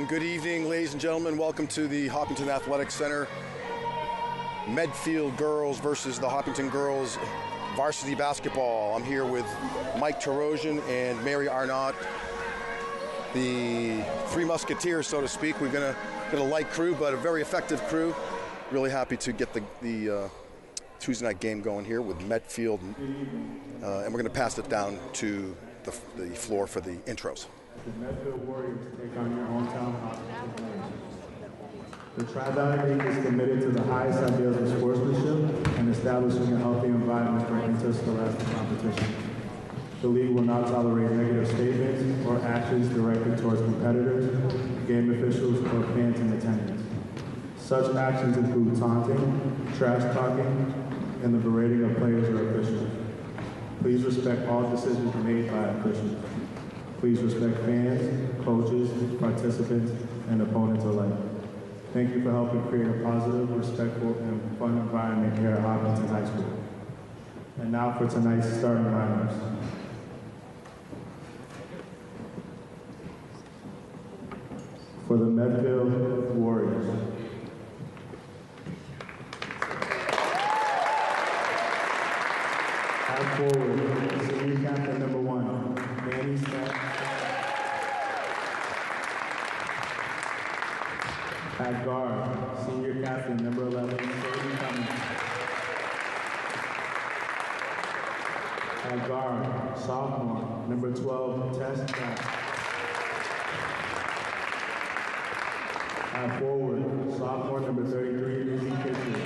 And good evening, ladies and gentlemen. Welcome to the Hopkinton Athletic Center. Medfield girls versus the Hopkinton girls varsity basketball. I'm here with Mike Tarosian and Mary Arnott, the three musketeers, so to speak. We've got a light crew, but a very effective crew. Really happy to get the Tuesday night game going here with Medfield, and we're going to pass it down to the floor for the intros. The Medfield Warriors take on your hometown Hopkinton. The Tri-Valley League is committed to the highest ideals of sportsmanship and establishing a healthy environment for interscholastic competition. The league will not tolerate negative statements or actions directed towards competitors, game officials, or fans in attendance. Such actions include taunting, trash talking, and the berating of players or officials. Please respect all decisions made by officials. Please respect fans, coaches, participants, and opponents alike. Thank you for helping create a positive, respectful, and fun environment here at Hopkinton High School. And now for tonight's starting lineups. For the Medfield Warriors. At forward, senior captain number 1, Manny Smith. At guard, senior captain number 11, Sadie Cummings. At guard, sophomore number 12, Tess Jackson. At forward, sophomore number 33, Lizzie Fisher.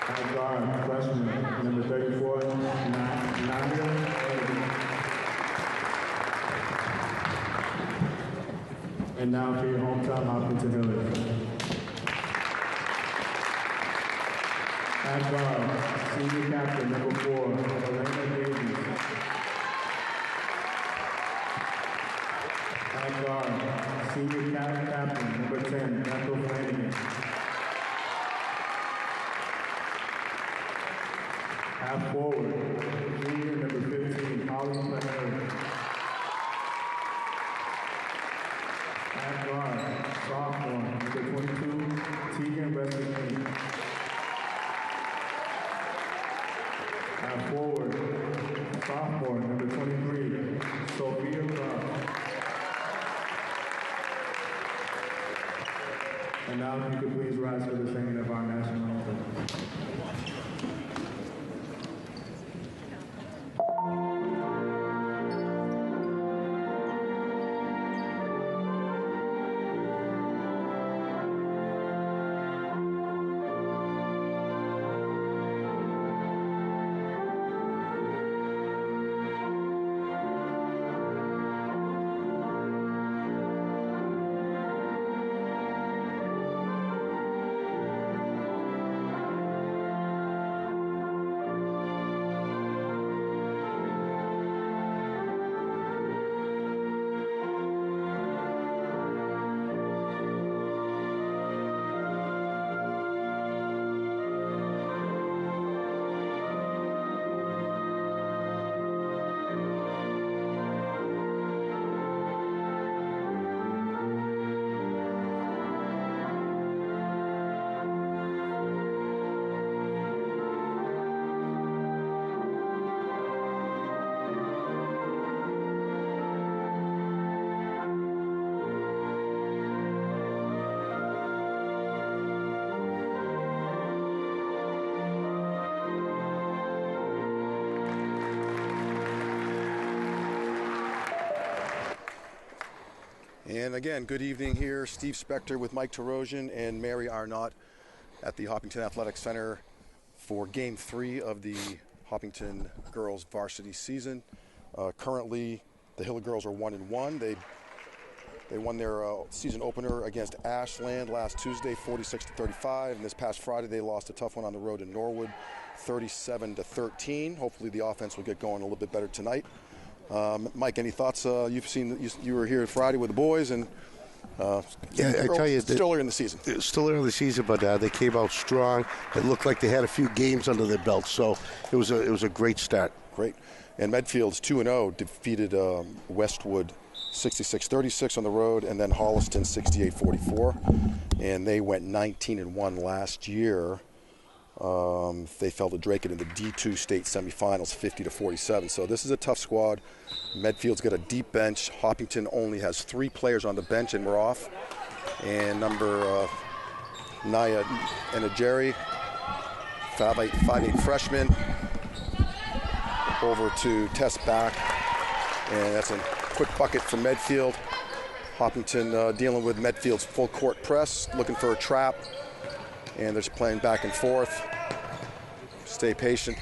At guard, freshman number 34, Nadia. And now for your hometown Hopkinton Hillers. At guard, senior captain number 4, Elena Davies. At guard, senior captain number 10, Ethel Flanagan. At forward, junior number 15, Holly Flanagan. At guard, sophomore number 22, Tegan Resnick. At forward, sophomore number 23, Sophia Ross. And now if you could please rise for the singing of our national anthem. And again, good evening here. Steve Spector with Mike Tarosian and Mary Arnott at the Hopkinton Athletic Center for Game 3 of the Hopkinton girls varsity season. Currently, the Hiller girls are 1-1. They won their season opener against Ashland last Tuesday, 46-35. And this past Friday, they lost a tough one on the road in Norwood, 37-13. Hopefully, the offense will get going a little bit better tonight. Mike, any thoughts? You've seen you were here Friday with the boys, and I tell you, still early in the season. It's still early in the season, but they came out strong. It looked like they had a few games under their belt, so it was a great start. Great. And Medfield's 2-0 defeated Westwood 66-36 on the road, and then Holliston 68-44. And they went 19-1 last year. They fell to Drake in the D2 state semifinals 50-47. So this is a tough squad. Medfield's got a deep bench. Hopkinton only has 3 players on the bench, and we're off. And number Naya Enajeri, 5'8" freshman, over to Tess Back. And that's a quick bucket for Medfield. Hopkinton dealing with Medfield's full court press, looking for a trap. And they're just playing back and forth. Stay patient.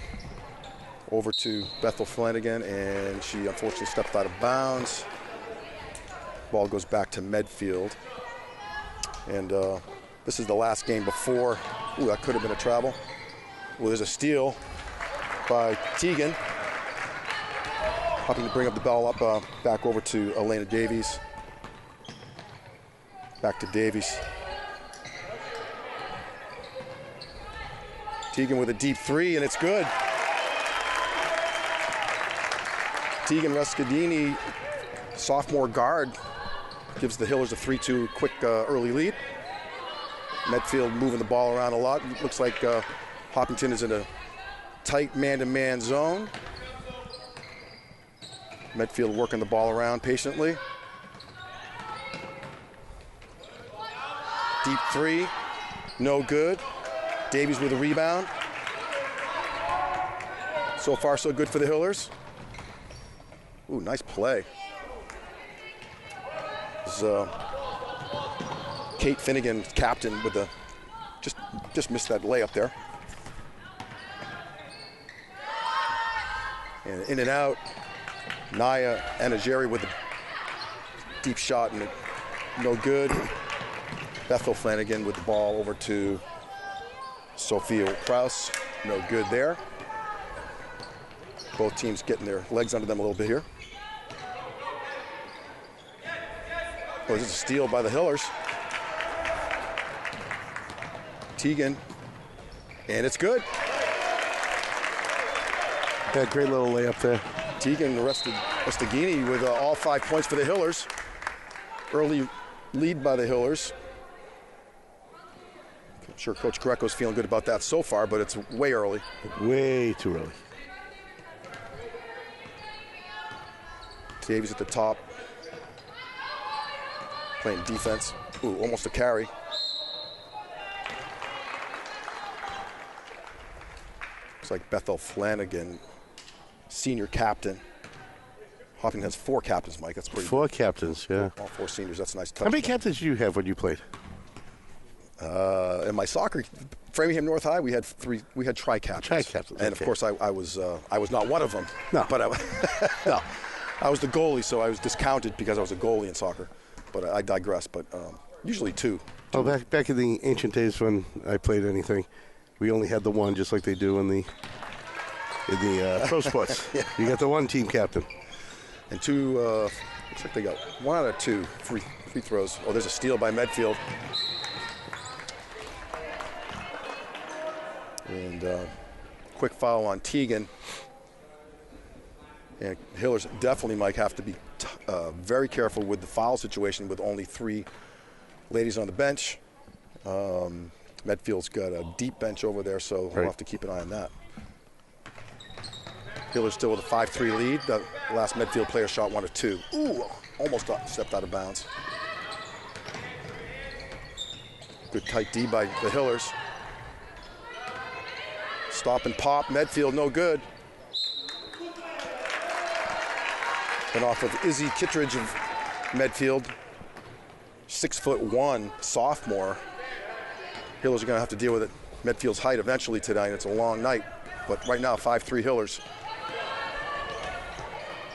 Over to Bethel Flanagan, and she unfortunately stepped out of bounds. Ball goes back to Medfield. And this is the last game before. Ooh, that could have been a travel. Well, there's a steal by Teagan. Hoping to bring up the ball up, back over to Elena Davies. Back to Davies. Teagan with a deep 3, and it's good. Teagan Rescadini, sophomore guard, gives the Hillers a 3-2 quick early lead. Medfield moving the ball around a lot. Looks like Hopkinton is in a tight man-to-man zone. Medfield working the ball around patiently. Deep 3, no good. Davies with a rebound. So far, so good for the Hillers. Ooh, nice play. This is, Kate Finnegan, captain, with the just missed that layup there. And in and out. Naya Enajeri with a deep shot, and no good. Bethel Flanagan with the ball over to Sophia Kraus. No good there. Both teams getting their legs under them a little bit here. Oh, this is a steal by the Hillers. Teagan, and it's good. Yeah, great little layup there. Teagan Restaghini with all 5 points for the Hillers. Early lead by the Hillers. I'm sure Coach Greco's feeling good about that so far, but it's way early. Way too early. Davies at the top. Playing defense. Ooh, almost a carry. Looks like Bethel Flanagan, senior captain. Hopkinton has 4 captains, Mike. That's pretty 4 good. captains, yeah. All 4 seniors. That's a nice touch. How many captains did you have when you played? In my soccer, Framingham North High, we had 3. We had tri-captains. Tri-captains, and okay. of course, I was not one of them. No. But No. I was the goalie, so I was discounted because I was a goalie in soccer. But I digress. But usually 2. Oh, back in the ancient days when I played anything, we only had the one, just like they do in the pro sports. Yeah. You got the one team captain. And 2. Looks like they got 1 out of 2 free throws. Oh, there's a steal by Medfield. And quick foul on Teagan. And Hillers definitely, Mike, have to be very careful with the foul situation with only 3 ladies on the bench. Medfield's got a deep bench over there, so we'll have to keep an eye on that. Hillers still with a 5-3 lead. The last Medfield player shot 1 of 2. Ooh, almost stepped out of bounds. Good tight D by the Hillers. Stop and pop. Medfield no good. And off of Izzy Kittredge of Medfield, 6'1", sophomore. Hillers are going to have to deal with it. Medfield's height eventually tonight. It's a long night, but right now 5'3" Hillers.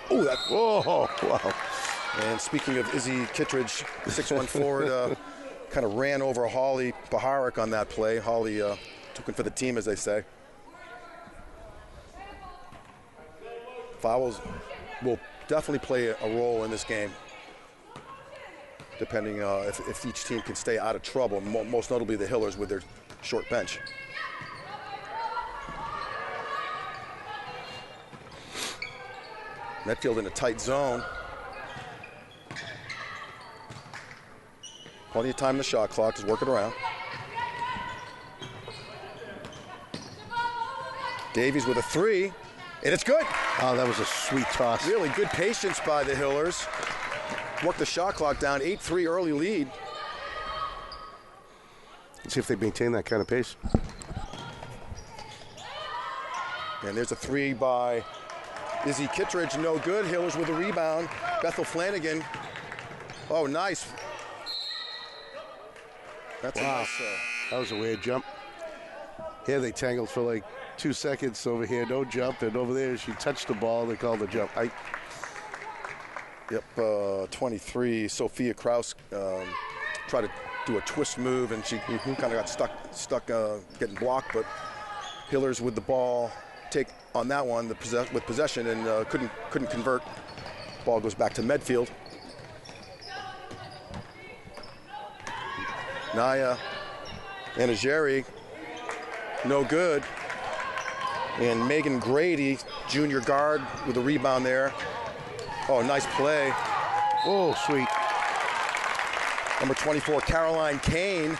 Oh, that! Whoa! Wow. And speaking of Izzy Kittredge, 6'1" forward, kind of ran over Holly Paharik on that play. Holly took it for the team, as they say. Fouls will definitely play a role in this game, depending if each team can stay out of trouble, most notably the Hillers with their short bench. Medfield in a tight zone. Plenty of time in the shot clock. Just work it around. Davies with a three, and it's good. Oh, that was a sweet toss. Really good patience by the Hillers. Work the shot clock down. 8-3 early lead. Let's see if they maintain that kind of pace. And there's a three by Izzy Kittredge. No good. Hillers with a rebound. Bethel Flanagan. Oh, nice. That's Wow. a nice. That was a weird jump. Here they tangled for like 2 seconds. Over here, no jump. And over there, she touched the ball. They called the jump. Yep, 23. Sophia Kraus tried to do a twist move, and she kind of got stuck getting blocked. But Hillers with the ball, take on that one with possession, and couldn't convert. Ball goes back to Medfield. Naya Anageri, no good. And Megan Grady, junior guard, with a rebound there. Oh, nice play. Oh, sweet. Number 24, Caroline Kane,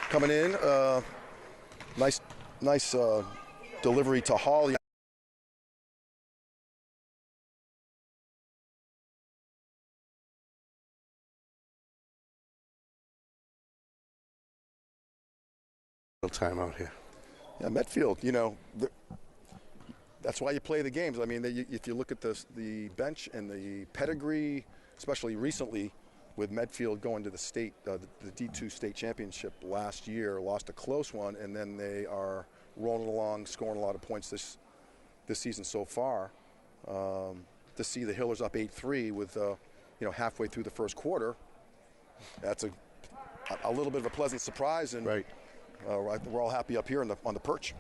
coming in. Nice delivery to Holly. Timeout here. Yeah, Medfield, that's why you play the games. I mean, if you look at the bench and the pedigree, especially recently with Medfield going to the D2 state championship last year, lost a close one, and then they are rolling along, scoring a lot of points this season so far. To see the Hillers up 8-3 with halfway through the first quarter, that's a little bit of a pleasant surprise, and right. We're all happy up here on the perch.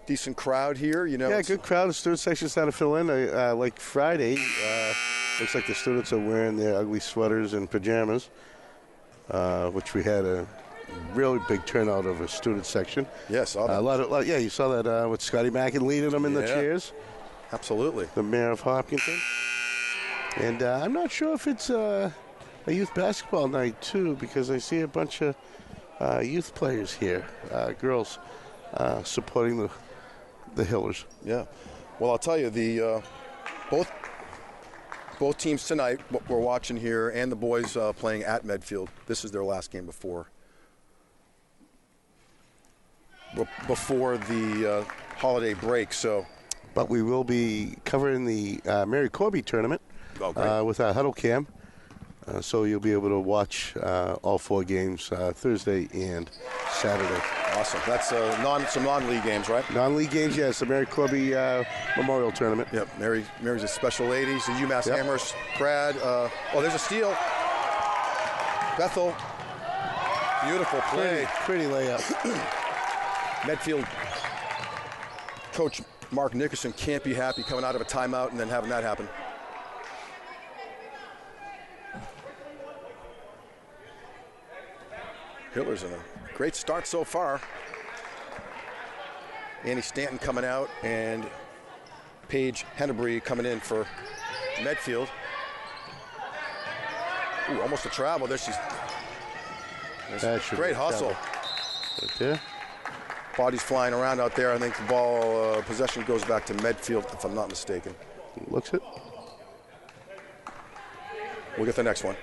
Decent crowd here, Yeah, good crowd. The student section's starting to fill in. Like Friday, looks like the students are wearing their ugly sweaters and pajamas, which we had a really big turnout of a student section. Yes, saw that. Yeah, you saw that with Scotty Mackin leading them in the cheers. Absolutely. The mayor of Hopkinton. And I'm not sure if it's a youth basketball night, too, because I see a bunch of youth players here, girls, supporting the Hillers. Yeah. Well, I'll tell you, the both teams tonight, what we're watching here, and the boys playing at Medfield, this is their last game before the holiday break. But we will be covering the Mary Corby tournament with our Huddle Cam. So you'll be able to watch all 4 games Thursday and Saturday. Awesome. That's some non-league games, right? Non-league games, yes. The Mary Corby Memorial Tournament. Yep. Mary's a special lady. She's a UMass Amherst grad. There's a steal. Bethel. Beautiful play. Pretty layup. Medfield coach Mark Nickerson can't be happy coming out of a timeout and then having that happen. Hillers in a great start so far. Annie Stanton coming out and Paige Hennebree coming in for Medfield. Ooh, almost a travel. There she's. Great hustle. Right there. Bodies flying around out there. I think the ball possession goes back to Medfield, if I'm not mistaken. Looks it. We'll get the next one.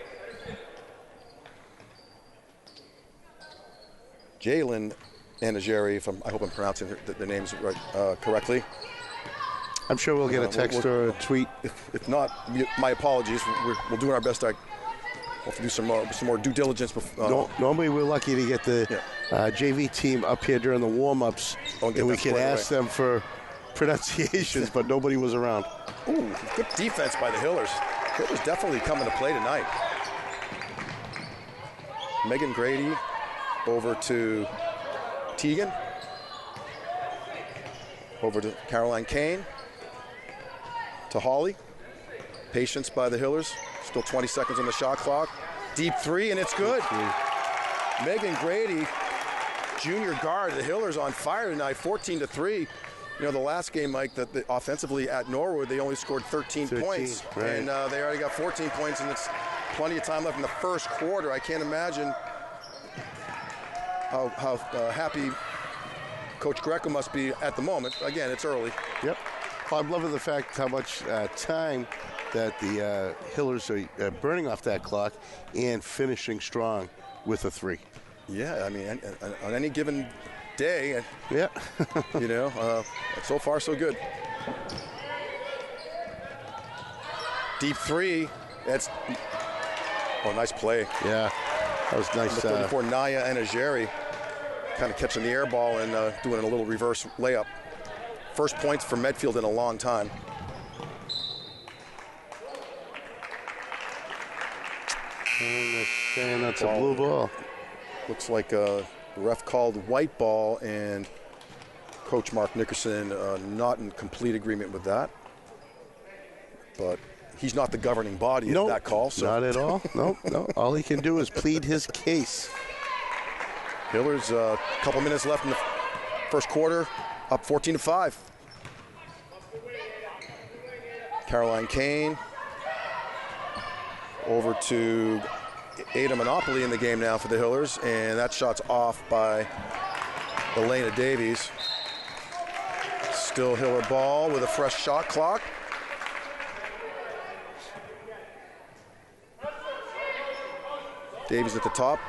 Jalen Anageri, I hope I'm pronouncing the names right, correctly. I'm sure we'll get a text or a tweet. If not, my apologies. We'll do our best. We'll have to do some more due diligence. Normally, we're lucky to get the JV team up here during the warm-ups, and we can ask them for pronunciations, but nobody was around. Ooh, good defense by the Hillers. Hillers definitely coming to play tonight. Megan Grady over to Teagan. Over to Caroline Kane. To Holly. Patience by the Hillers. Still 20 seconds on the shot clock. Deep three, and it's good. Megan Grady, junior guard. The Hillers on fire tonight, 14-3. The last game, Mike, that offensively at Norwood, they only scored 13 points. Right. And they already got 14 points, and plenty of time left in the first quarter. I can't imagine how happy Coach Greco must be at the moment. Again, it's early. Yep. Well, I'm loving the fact how much time that the Hillers are burning off that clock and finishing strong with a 3. Yeah, I mean, on any given day, yeah, so far so good. Deep 3. Nice play. Yeah, that was nice. For Naya and Ajeri, kind of catching the air ball and doing a little reverse layup. First points for Medfield in a long time. And that's a blue ball. Looks like the ref called white ball, and Coach Mark Nickerson not in complete agreement with that. But he's not the governing body of that call. So. Not at all. No. All he can do is plead his case. Hillers, a couple minutes left in the first quarter, up 14-5. Caroline Kane over to Ada Monopoly in the game now for the Hillers, and that shot's off by Elena Davies. Still Hiller ball with a fresh shot clock. Davies at the top.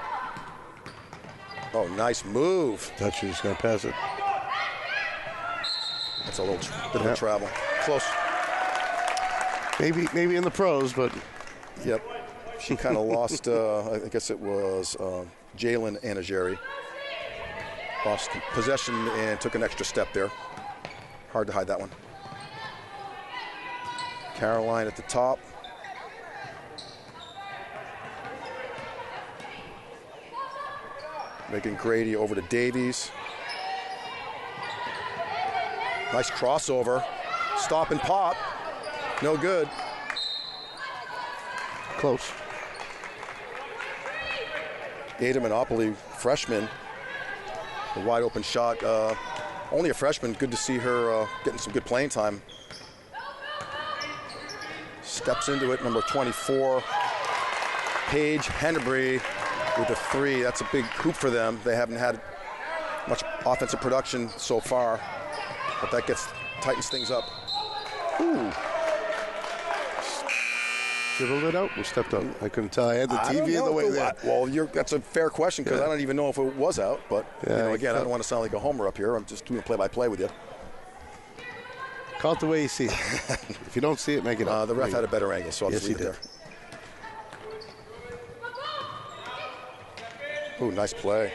Oh, nice move. Thought she was going to pass it. That's a little bit of travel. Close. Maybe in the pros, but... Yep. She kind of lost, I guess it was Jalen Anageri. Lost possession and took an extra step there. Hard to hide that one. Caroline at the top. Megan Grady over to Davies. Nice crossover. Stop and pop. No good. Close. Ada Monopoly, freshman. A wide open shot. Only a freshman. Good to see her getting some good playing time. Steps into it, number 24. Paige Hennebree with a 3. That's a big hoop for them. They haven't had much offensive production so far, but that tightens things up. Ooh. Dribbled it out or stepped out? I couldn't tell. I had the TV in the way there. Well, that's a fair question because I don't even know if it was out. But again, I don't want to sound like a homer up here. I'm just doing play-by-play with you. Call it the way you see it. If you don't see it, make it up. The ref had a better angle, so I'll just leave it there. Ooh, nice play.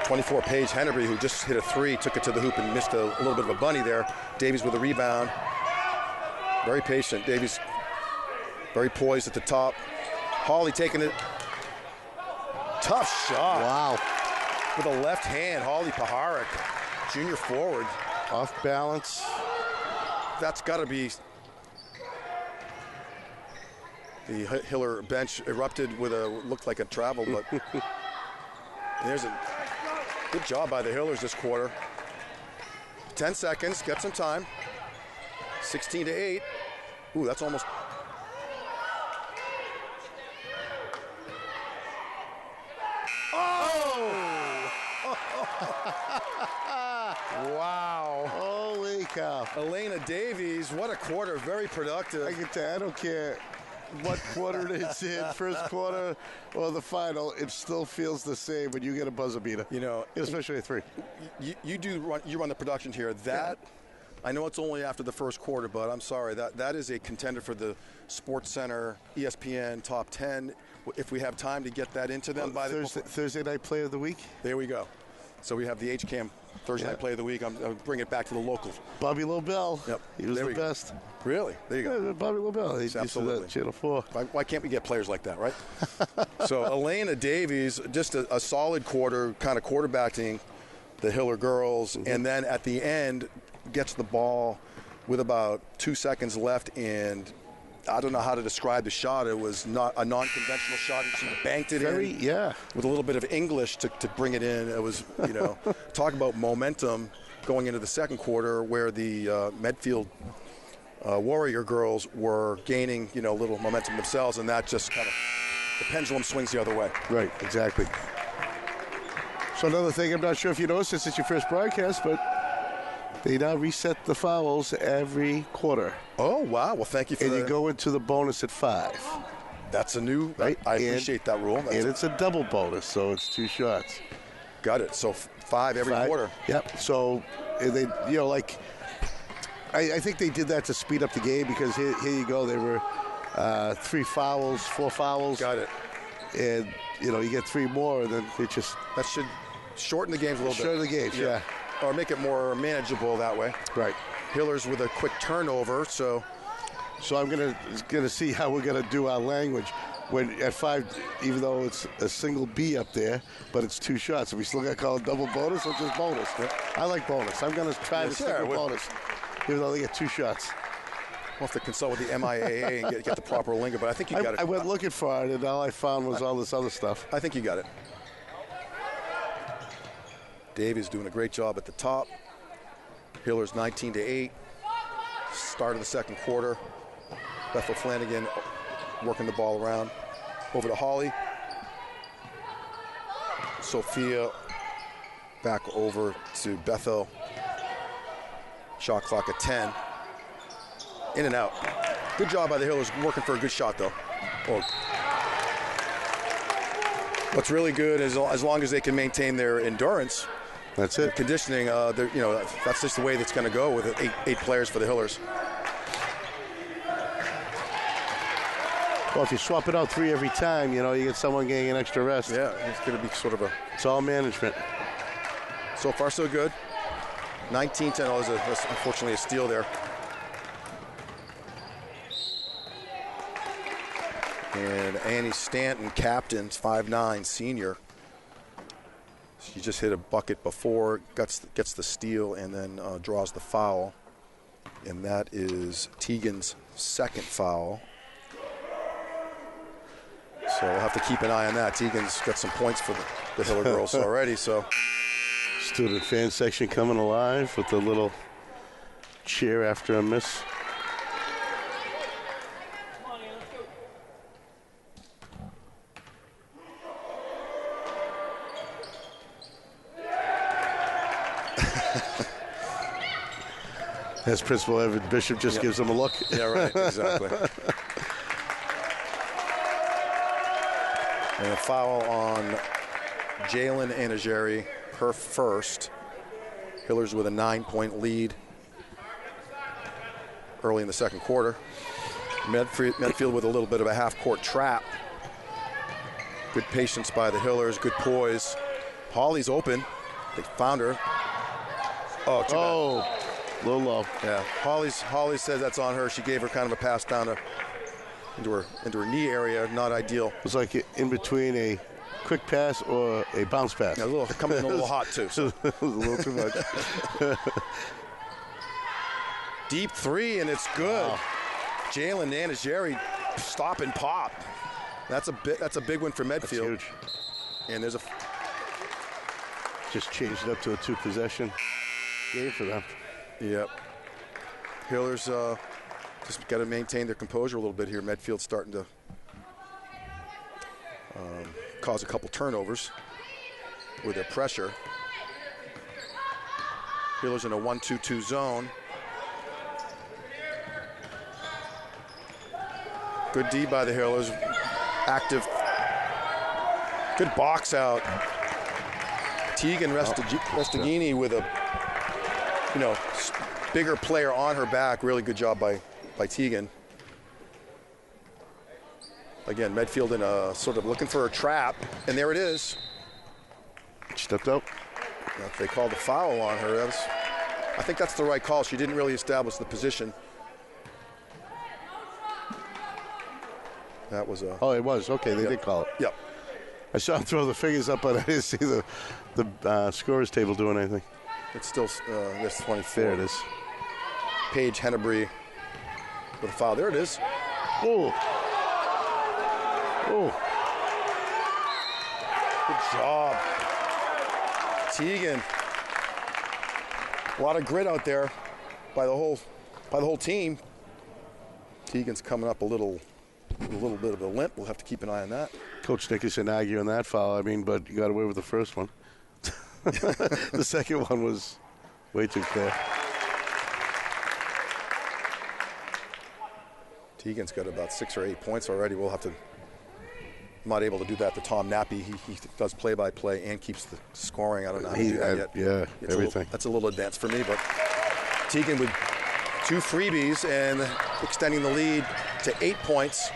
24 Paige Hennebree, who just hit a 3, took it to the hoop and missed a little bit of a bunny there. Davies with a rebound. Very patient. Davies very poised at the top. Hawley taking it. Tough shot. Wow. With a left hand, Hawley Paharik, junior forward. Off balance. That's got to be... The Hiller bench erupted with looked like a travel, but there's a good job by the Hillers this quarter. 10 seconds, get some time. 16-8. Ooh, that's almost... Oh! Wow. Holy cow. Elena Davies, what a quarter, very productive. I can tell, I don't care what quarter it's in, first quarter or the final, it still feels the same when you get a buzzer beater. Especially a 3. You run the production here. I know it's only after the first quarter, but I'm sorry, that is a contender for the Sports Center ESPN top 10. If we have time to get that into them by Thursday night play of the week. There we go. So we have the HCAM Thursday night play of the week. I'll bring it back to the local. Bobby Lobel. Yep. He was the best. Really? There you go. Yeah, Bobby Lobel. He's absolutely Channel 4. Why can't we get players like that, right? So Elena Davies, just a solid quarter, kind of quarterbacking the Hiller girls, and then at the end gets the ball with about 2 seconds left, and I don't know how to describe the shot. It was not a non-conventional shot. She banked it in with a little bit of English to bring it in. It was, talk about momentum going into the second quarter where the Medfield Warrior girls were gaining, a little momentum themselves, and that just kind of, the pendulum swings the other way. Right, exactly. So another thing, I'm not sure if you noticed this, it's your first broadcast, but they now reset the fouls every quarter. Oh, wow. Well, thank you for that. And you go into the bonus at 5. That's a new, right? I appreciate that rule. And it's a double bonus, so it's 2 shots. Got it. So 5 every quarter. Yep. So they, I think they did that to speed up the game because here you go. There were 3 fouls, 4 fouls. Got it. And, you get 3 more, and then it just... That should shorten the games a little bit. Shorten the games, yeah. Or make it more manageable that way. Right. Hillers with a quick turnover, so I'm gonna see how we're gonna do our language when at 5, even though it's a single B up there, but it's 2 shots. Are we still gonna call it double bonus or just bonus? Yeah. I like bonus. I'm gonna try to stick with bonus, even though they get 2 shots. We'll have to consult with the MIAA and get the proper lingo, but I think you got it. I went looking for it, and all I found was all this other stuff. I think you got it. Davies doing a great job at the top. Hillers 19-8. Start of the second quarter. Bethel Flanagan working the ball around. Over to Holly. Sophia back over to Bethel. Shot clock at 10. In and out. Good job by the Hillers, working for a good shot though. What's really good is as long as they can maintain their endurance. That's it. Conditioning, that's just the way that's going to go with 8 players for the Hillers. Well, if you swap it out 3 every time, you get someone getting an extra rest. Yeah, it's going to be sort of a... It's all management. So far, so good. 19-10. That's unfortunately a steal there. And Annie Stanton, captain, 5'9", senior. She just hit a bucket before, gets the steal, and then draws the foul. And that is Tegan's second foul. So we'll have to keep an eye on that. Tegan's got some points for the Hiller girls already. So student fan section coming alive with a little cheer after a miss. As Principal Evan Bishop just gives them a look. Yeah, right, exactly. And a foul on Jalen Anageri, her first. Hillers with a 9-point lead early in the second quarter. Medfield with a little bit of a half-court trap. Good patience by the Hillers, good poise. Holly's open. They found her. Oh, too bad. A little low. Yeah, Holly says that's on her. She gave her kind of a pass down into her knee area. Not ideal. It was like in between a quick pass or a bounce pass. Yeah, coming in a little hot too. So. It was a little too much. Deep 3 and it's good. Wow. Jalen Nanajeri stop and pop. That's a big one for Medfield. That's huge. And there's just changed it up to a 2-possession game for them. Yep. Hillers just got to maintain their composure a little bit here. Medfield's starting to cause a couple turnovers with their pressure. Hillers in a 1-2-2 zone. Good D by the Hillers. Active. Good box out. Tegan Restaghini with a bigger player on her back. Really good job by Tegan. Again, Medfield in a sort of looking for a trap, and there it is. Stepped up. They called the foul on her. I think that's the right call. She didn't really establish the position. That was a... Oh, it was. Okay, they did call it. Yep. I saw him throw the fingers up, but I didn't see the scorer's table doing anything. It's still this 24. There it is. Paige Hennebree with a foul. There it is. Oh. Oh. Good job. Tegan. A lot of grit out there by the whole team. Teagan's coming up a little bit of a limp. We'll have to keep an eye on that. Coach Nickerson arguing that foul. I mean, but you got away with the first one. The second one was way too clear. Teagan's got about 6 or 8 points already. We'll have to. I'm not able to do that to Tom Nappy. He does play-by-play and keeps the scoring. I don't know how to do that yet. Yeah, it's everything. That's a little advanced for me, but Teagan with 2 freebies and extending the lead to 8 points.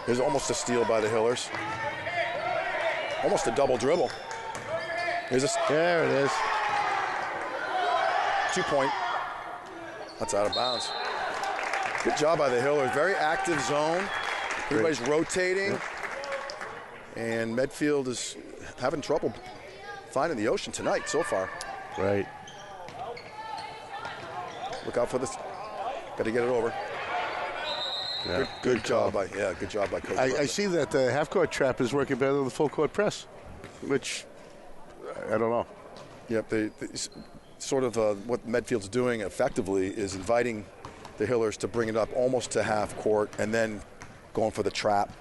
There's almost a steal by the Hillers. Almost a double dribble. There it is. 2-point. That's out of bounds. Good job by the Hillers. Very active zone. Everybody's rotating. Yep. And Medfield is having trouble finding the ocean tonight so far. Right. Look out for this. Got to get it over. Yeah. Good job by Coach. I see that the half-court trap is working better than the full-court press, which I don't know. Yep. Sort of what Medfield's doing effectively is inviting the Hillers to bring it up almost to half court and then going for the trap.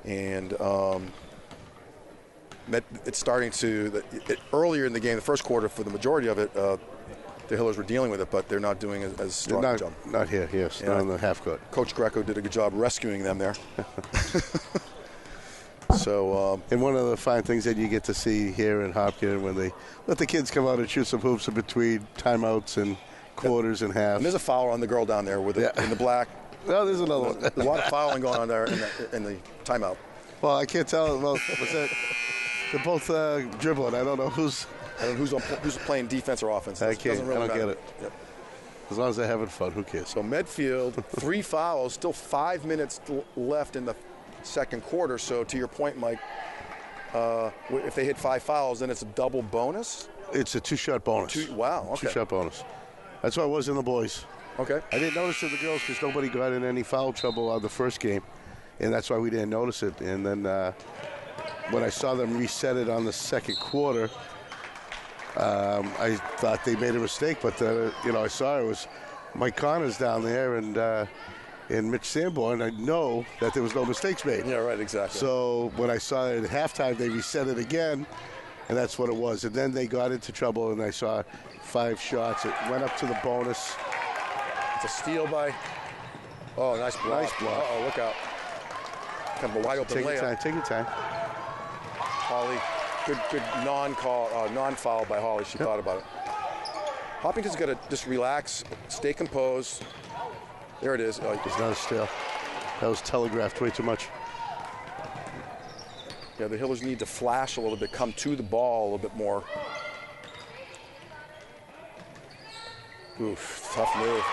And it's starting to earlier in the game, the first quarter, for the majority of it, the Hillers were dealing with it, but they're not doing as strong a job. Not here, yes, not on the half court. Coach Greco did a good job rescuing them there. So, and one of the fine things that you get to see here in Hopkins when they let the kids come out and shoot some hoops in between timeouts and quarters and halves. And there's a foul on the girl down there with in the black. No, there's another one. There's a lot of fouling going on there in the timeout. Well, I can't tell. Well, what's that? They're both dribbling. I don't know who's playing defense or offense. I don't get it. Yep. As long as they're having fun, who cares? So Medfield, 3 fouls, still 5 minutes left in the second quarter. So to your point, Mike, if they hit 5 fouls, then it's a double bonus? It's a 2-shot bonus. Wow, okay. 2-shot bonus. That's what it was in the boys. Okay. I didn't notice it in the girls because nobody got in any foul trouble on the first game, and that's why we didn't notice it. And then when I saw them reset it on the second quarter, I thought they made a mistake, but I saw it was Mike Connors down there and Mitch Sanborn. I know that there was no mistakes made. Yeah, right, exactly. So when I saw it at halftime, they reset it again, and that's what it was. And then they got into trouble, and I saw 5 shots. It went up to the bonus. It's a steal by. Oh, nice block. Nice block. Uh-oh, look out. Kind of a wide open layup. Take your time. Holly, good non-foul by Holly. She thought about it. Hopkins got to just relax, stay composed. There it is. It's not a steal. That was telegraphed way too much. Yeah, the Hillers need to flash a little bit, come to the ball a little bit more. Oof, tough move.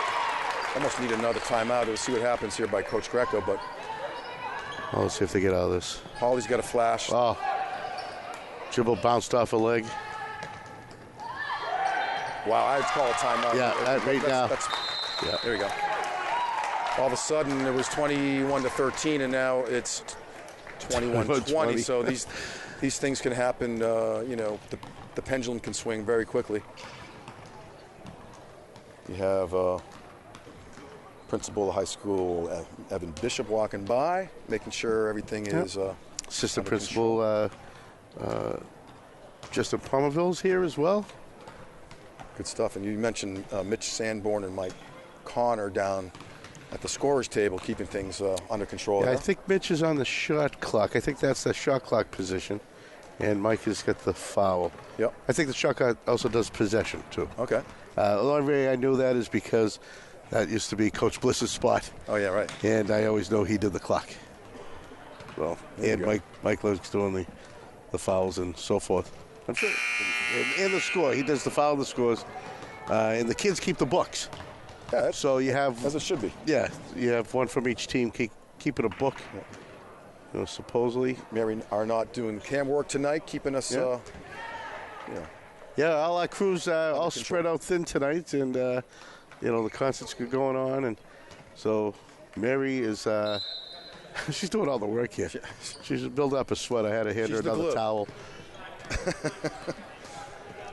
Almost need another timeout. We'll see what happens here by Coach Greco, but. Well, let's see if they get out of this. Holly's got a flash. Oh. Dribble bounced off a leg. Wow, I'd call a timeout. Yeah. There we go. All of a sudden, it was 21-13, and now it's 21-20. So these things can happen. The pendulum can swing very quickly. You have principal of the high school, Evan Bishop, walking by, making sure everything is. Assistant principal Justin Palmerville's here as well. Good stuff. And you mentioned Mitch Sanborn and Mike Connor down at the scorer's table, keeping things under control. Yeah, I think Mitch is on the shot clock. I think that's the shot clock position. And Mike has got the foul. Yep. I think the shot clock also does possession, too. Okay. The only way I knew that is because that used to be Coach Bliss's spot. Oh, yeah, right. And I always know he did the clock. Well, and Mike likes doing the fouls and so forth. I'm sure. And the score. He does the foul and the scores. And the kids keep the books. Yeah, so you have. As it should be. Yeah. You have one from each team keeping a book. Yeah. Supposedly. Mary are not doing cam work tonight, keeping us. Yeah, all our crews all spread out thin tonight, and the concerts are going on, and so Mary is she's doing all the work here. She's building up a sweat. I had to hand her another towel.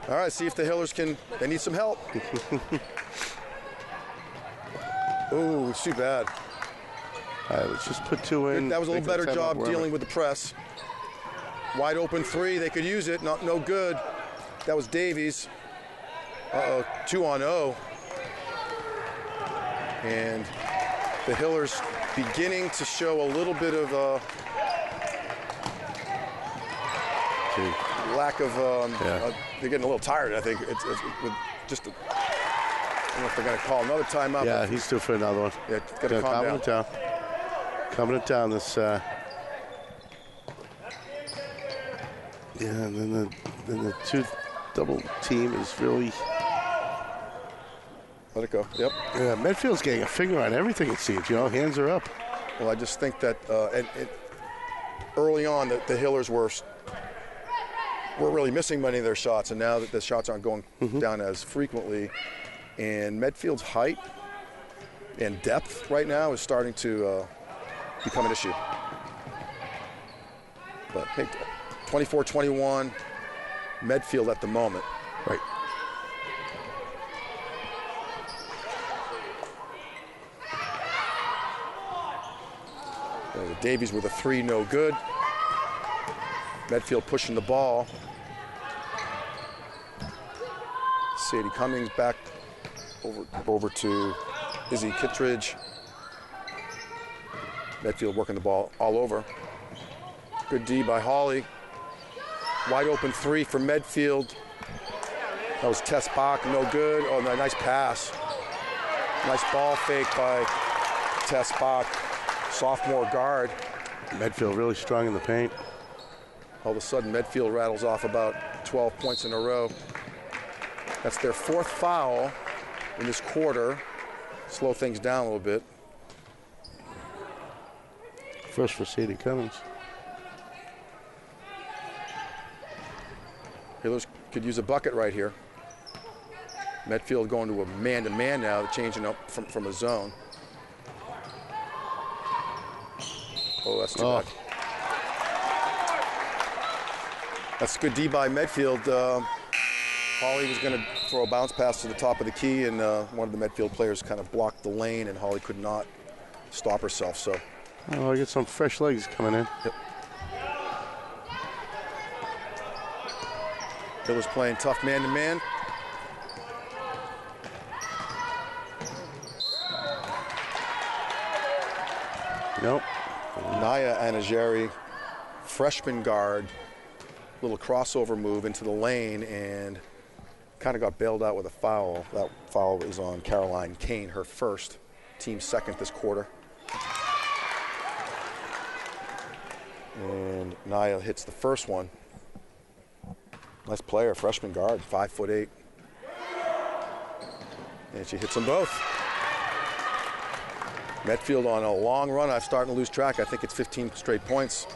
All right, see if the Hillers they need some help. Ooh, it's too bad. All right, let's just put 2 in. That was a little better job dealing dealing with the press. Wide open 3, they could use it, no good. That was Davies. 2 on 0. And the Hillers beginning to show a little bit of lack of, they're getting a little tired, I think. It's with just, I don't know if they're going to call another timeout. Yeah, he's due for another one. Yeah, it's got to calm down. Calming it down, this, and then the 2 double team is really... Let it go, yep. Yeah, Medfield's getting a finger on everything, it seems, hands are up. Well, I just think that early on, the Hillers were really missing many of their shots, and now that the shots aren't going down as frequently, and Medfield's height and depth right now is starting to become an issue. But hey, 24-21, Medfield at the moment. Right. Davies with a 3, no good. Medfield pushing the ball. Sadie Cummings back over to Izzy Kittredge. Medfield working the ball all over. Good D by Hawley. Wide open 3 for Medfield. That was Tess Bach, no good. Oh, nice pass. Nice ball fake by Tess Bach, sophomore guard. Medfield really strong in the paint. All of a sudden, Medfield rattles off about 12 points in a row. That's their 4th foul in this quarter. Slow things down a little bit. First for Sadie Cummings. Hillers could use a bucket right here. Medfield going to a man-to-man now, changing up from a zone. Oh, that's too bad. That's good D by Medfield. Hawley was going to throw a bounce pass to the top of the key, and one of the Medfield players kind of blocked the lane, and Hawley could not stop herself. So, I get some fresh legs coming in. Yep. Hillers playing tough man-to-man. Nope. Naya Anageri, freshman guard, little crossover move into the lane and kind of got bailed out with a foul. That foul is on Caroline Kane, her first, team second this quarter. And Naya hits the first one. Nice player, freshman guard, 5'8". And she hits them both. Medfield on a long run. I'm starting to lose track. I think it's 15 straight points.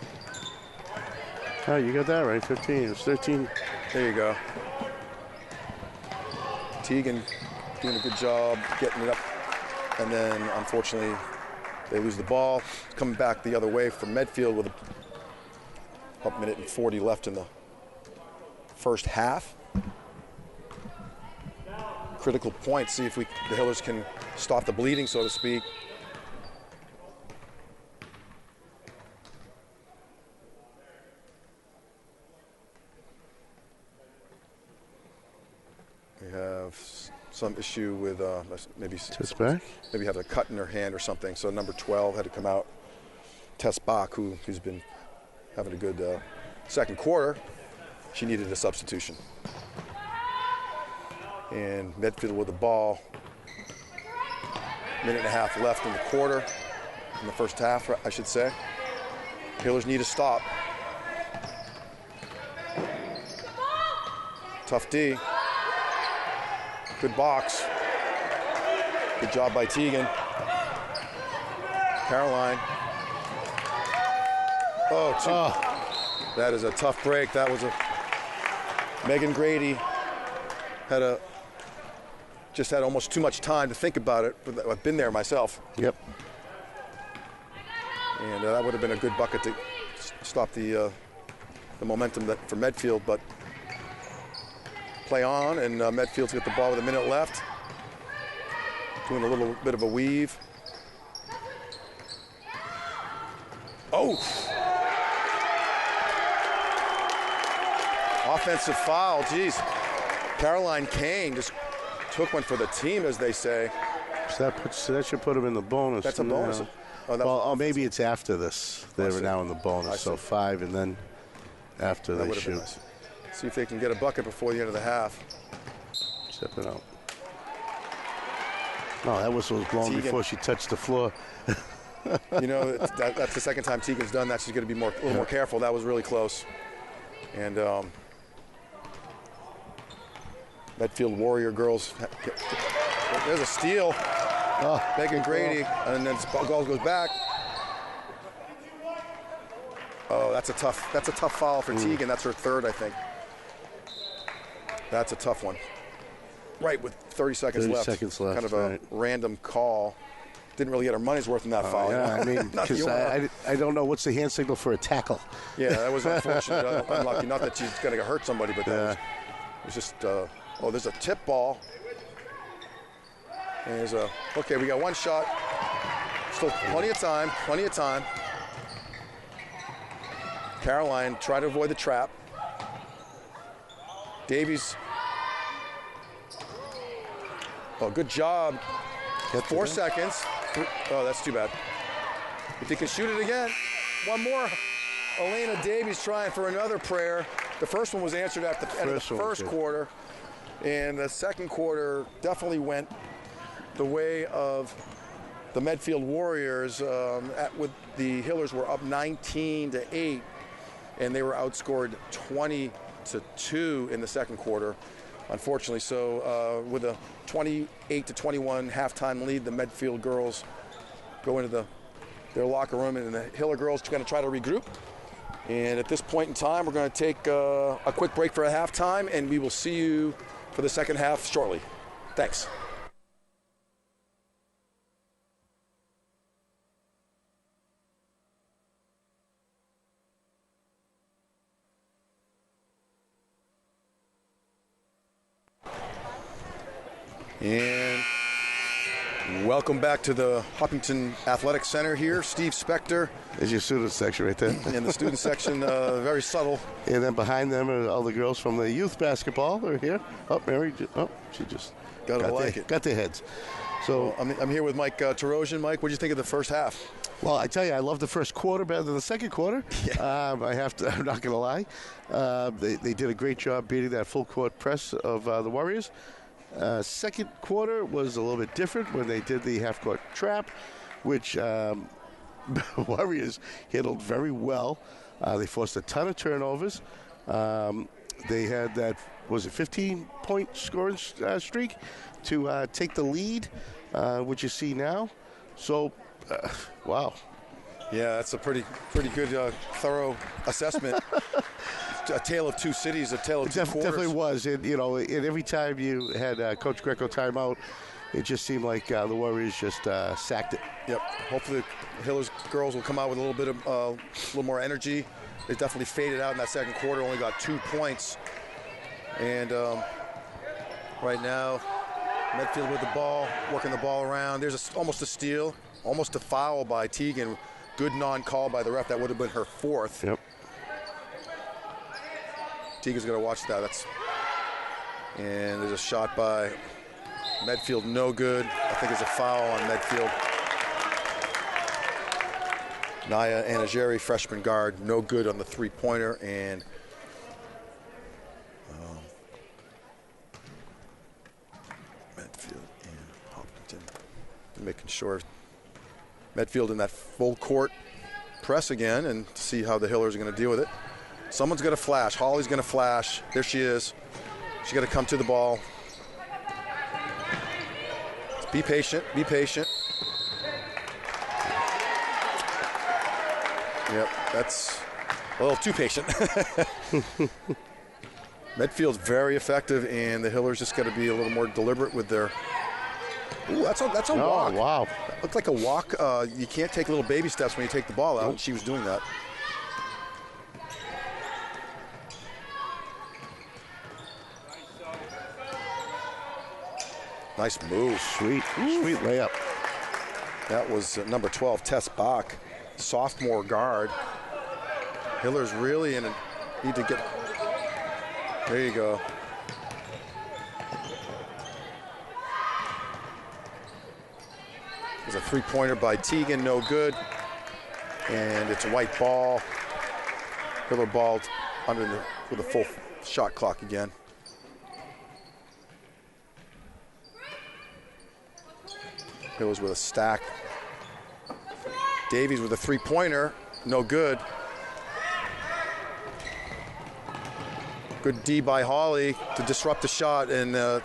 Oh, you got that right, 15. It's 13. There you go. Teagan doing a good job getting it up. And then, unfortunately, they lose the ball. Coming back the other way from Medfield with a minute and 40 left in the first half. Critical point. See if the Hillers can stop the bleeding, so to speak. We have some issue with maybe have a cut in her hand or something. So number 12 had to come out. Tess Bach, who's been having a good second quarter, she needed a substitution. And Medfield with the ball. Minute and a half left in the quarter, in the first half, I should say. Hillers need a stop. Tough D. Good box. Good job by Teagan. Caroline. That is a tough break. That was Megan Grady just had almost too much time to think about it. I've been there myself. Yep. And that would have been a good bucket to stop the momentum for Medfield, but play on, and Medfield's got the ball with a minute left. Doing a little bit of a weave. Oh! Offensive foul, geez. Caroline Kane just took one for the team, as they say. So that should put them in the bonus. That's a bonus. Maybe it's after this. They were now in the bonus, so 5, and then after they shoot. Nice. See if they can get a bucket before the end of the half. Step it out. No, that whistle was blown before she touched the floor. You know, that's the second time Tegan's done that. She's going to be a little more careful. That was really close. And Medfield Warrior girls. There's a steal. Megan Grady, and then ball goes back. Oh, that's a tough foul for Tegan. That's her third, I think. That's a tough one. Right, with 30 seconds left. Kind of a random call. Didn't really get her money's worth in that foul. Yeah, I mean, because I don't know what's the hand signal for a tackle. Yeah, that was unfortunate. Unlucky. Not that she's going to hurt somebody, but that was just. There's a tip ball. And okay, we got one shot. Still plenty of time. Caroline tried to avoid the trap. Davies. Oh, good job. 4 seconds. Oh, that's too bad. If you can shoot it again, one more. Elena Davies trying for another prayer. The first one was answered at the end of the first quarter. And the second quarter definitely went the way of the Medfield Warriors. With the Hillers were up 19-8, and they were outscored 20-2 in the second quarter, unfortunately. So with a 28-21 halftime lead, the Medfield girls go into their locker room, and the Hiller girls are going to try to regroup. And at this point in time, we're going to take a quick break for a halftime, and we will see you for the second half shortly. Thanks. And welcome back to the Hopkinton Athletic Center here. Steve Spector. There's your student section right there. In the student section, very subtle. And then behind them are all the girls from the youth basketball. They're here. Oh, Mary. Oh, she just got their heads. So I'm here with Mike Tarosian. Mike, what did you think of the first half? Well, I tell you, I love the first quarter better than the second quarter. Yeah. I'm not going to lie. They did a great job beating that full court press of the Warriors. Second quarter was a little bit different when they did the half-court trap, which Warriors handled very well. They forced a ton of turnovers. They had that, 15-point scoring streak to take the lead, which you see now. So, wow. Yeah, that's a pretty good, thorough assessment. A tale of two cities, a tale of two quarters. Definitely was. And every time you had Coach Greco timeout, it just seemed like the Warriors just sacked it. Yep. Hopefully the Hillers girls will come out with a little more energy. They definitely faded out in that second quarter, only got 2 points. And right now, Medfield with the ball, working the ball around. There's almost a steal, almost a foul by Tegan. Good non-call by the ref. That would have been her fourth. Yep. Tegan's going to watch that. And there's a shot by Medfield, no good. I think it's a foul on Medfield. Naya Anageri, freshman guard, no good on the three-pointer. And Medfield and Hopkinton. Making sure Medfield in that full court press again and see how the Hillers are going to deal with it. Someone's going to flash. Holly's going to flash. There she is. She's going to come to the ball. Be patient. Be patient. Yep, that's a little too patient. Medfield's very effective, and the Hillers just got to be a little more deliberate with their. Ooh, that's a walk. Wow. That looked like a walk. You can't take little baby steps when you take the ball out, and she was doing that. Nice move. Sweet layup. That was number 12, Tess Bach. sophomore guard. Hiller's really need to get. There you go. There's a three-pointer by Teagan, no good. And it's a white ball. Hiller ball with a full shot clock again. Hiller's with a stack. Davies with a three-pointer, no good. Good D by Hawley to disrupt the shot, and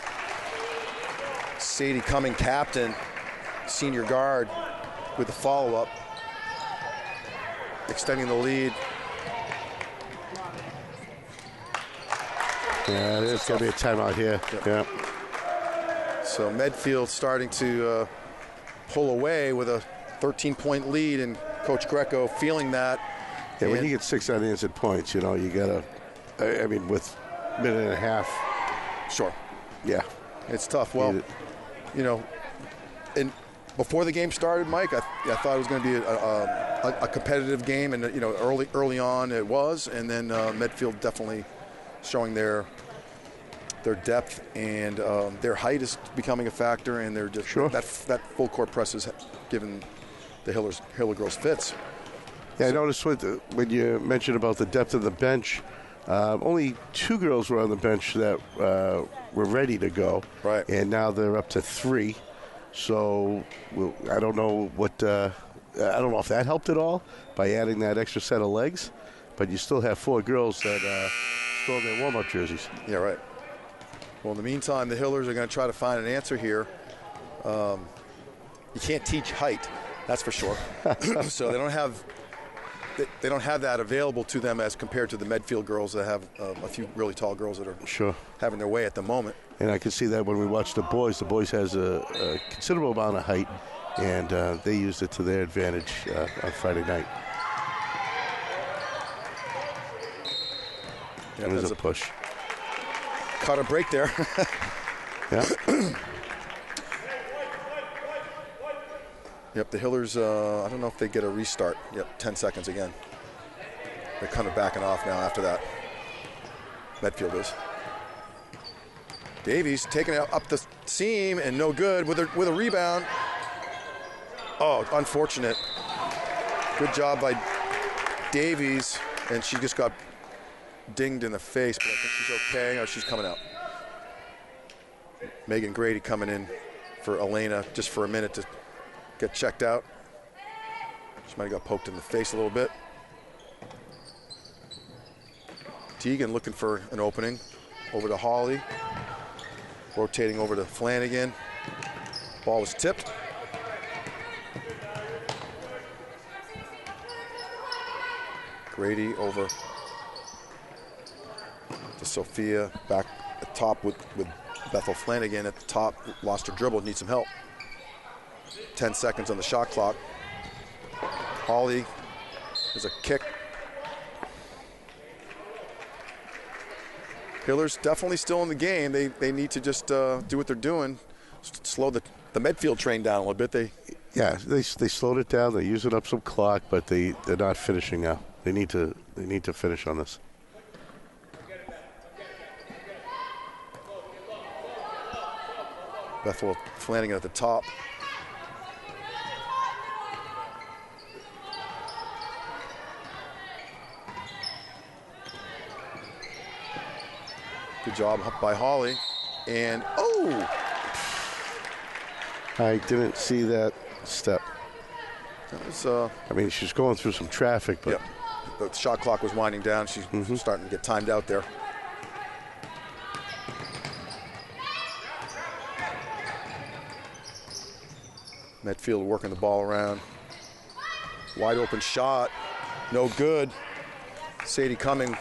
Sadie Cumming, captain, senior guard, with the follow-up, extending the lead. Yeah, there's going to be a timeout here. Yep. Yeah. So Medfield starting to pull away with a 13-point lead, and Coach Greco feeling that. Yeah, when you get 6 unanswered points, you know, you got to, I mean, with a minute and a half. Sure. Yeah. It's tough. Well, you know, and before the game started, Mike, I thought it was going to be a competitive game, and, you know, early on it was, and then Medfield definitely showing their depth, and their height is becoming a factor, and they're just that full court press is giving the Hiller girls fits. Yeah, I noticed when you mentioned about the depth of the bench, only 2 girls were on the bench that were ready to go. Right. And now they're up to 3. So I don't know I don't know if that helped at all by adding that extra set of legs, but you still have 4 girls that still in their warm-up jerseys. Yeah, right. Well, in the meantime, the Hillers are going to try to find an answer here. You can't teach height, that's for sure. So they don't have that available to them as compared to the Medfield girls that have a few really tall girls that are having their way at the moment. And I can see that when we watch the boys. The boys has a considerable amount of height, and they used it to their advantage on Friday night. Yeah, there's a push. Caught a break there. Yeah. Yep, the Hillers, I don't know if they get a restart. Yep, 10 seconds again. They're kind of backing off now after that. Medfield is. Davies taking it up the seam, and no good with a rebound. Oh, unfortunate. Good job by Davies, and she just got dinged in the face, but I think she's okay. Oh, she's coming out. Megan Grady coming in for Elena just for a minute to get checked out. She might have got poked in the face a little bit. Teagan looking for an opening. Over to Hawley. Rotating over to Flanagan. Ball was tipped. Grady over to Sophia. Back at the top with Bethel Flanagan at the top. Lost her dribble, needs some help. 10 seconds on the shot clock. Hawley, there's a kick. Hillers definitely still in the game. They need to just do what they're doing. Slow the Medfield train down a little bit. They slowed it down. They're using up some clock, but they're not finishing now. They need to finish on this. Bethel Flanagan at the top. Good job by Hawley. And, I didn't see that step. That was, I mean, she's going through some traffic, but... Yep. The shot clock was winding down. She's starting to get timed out there. Medfield working the ball around. Wide open shot. No good. Sadie Cumming.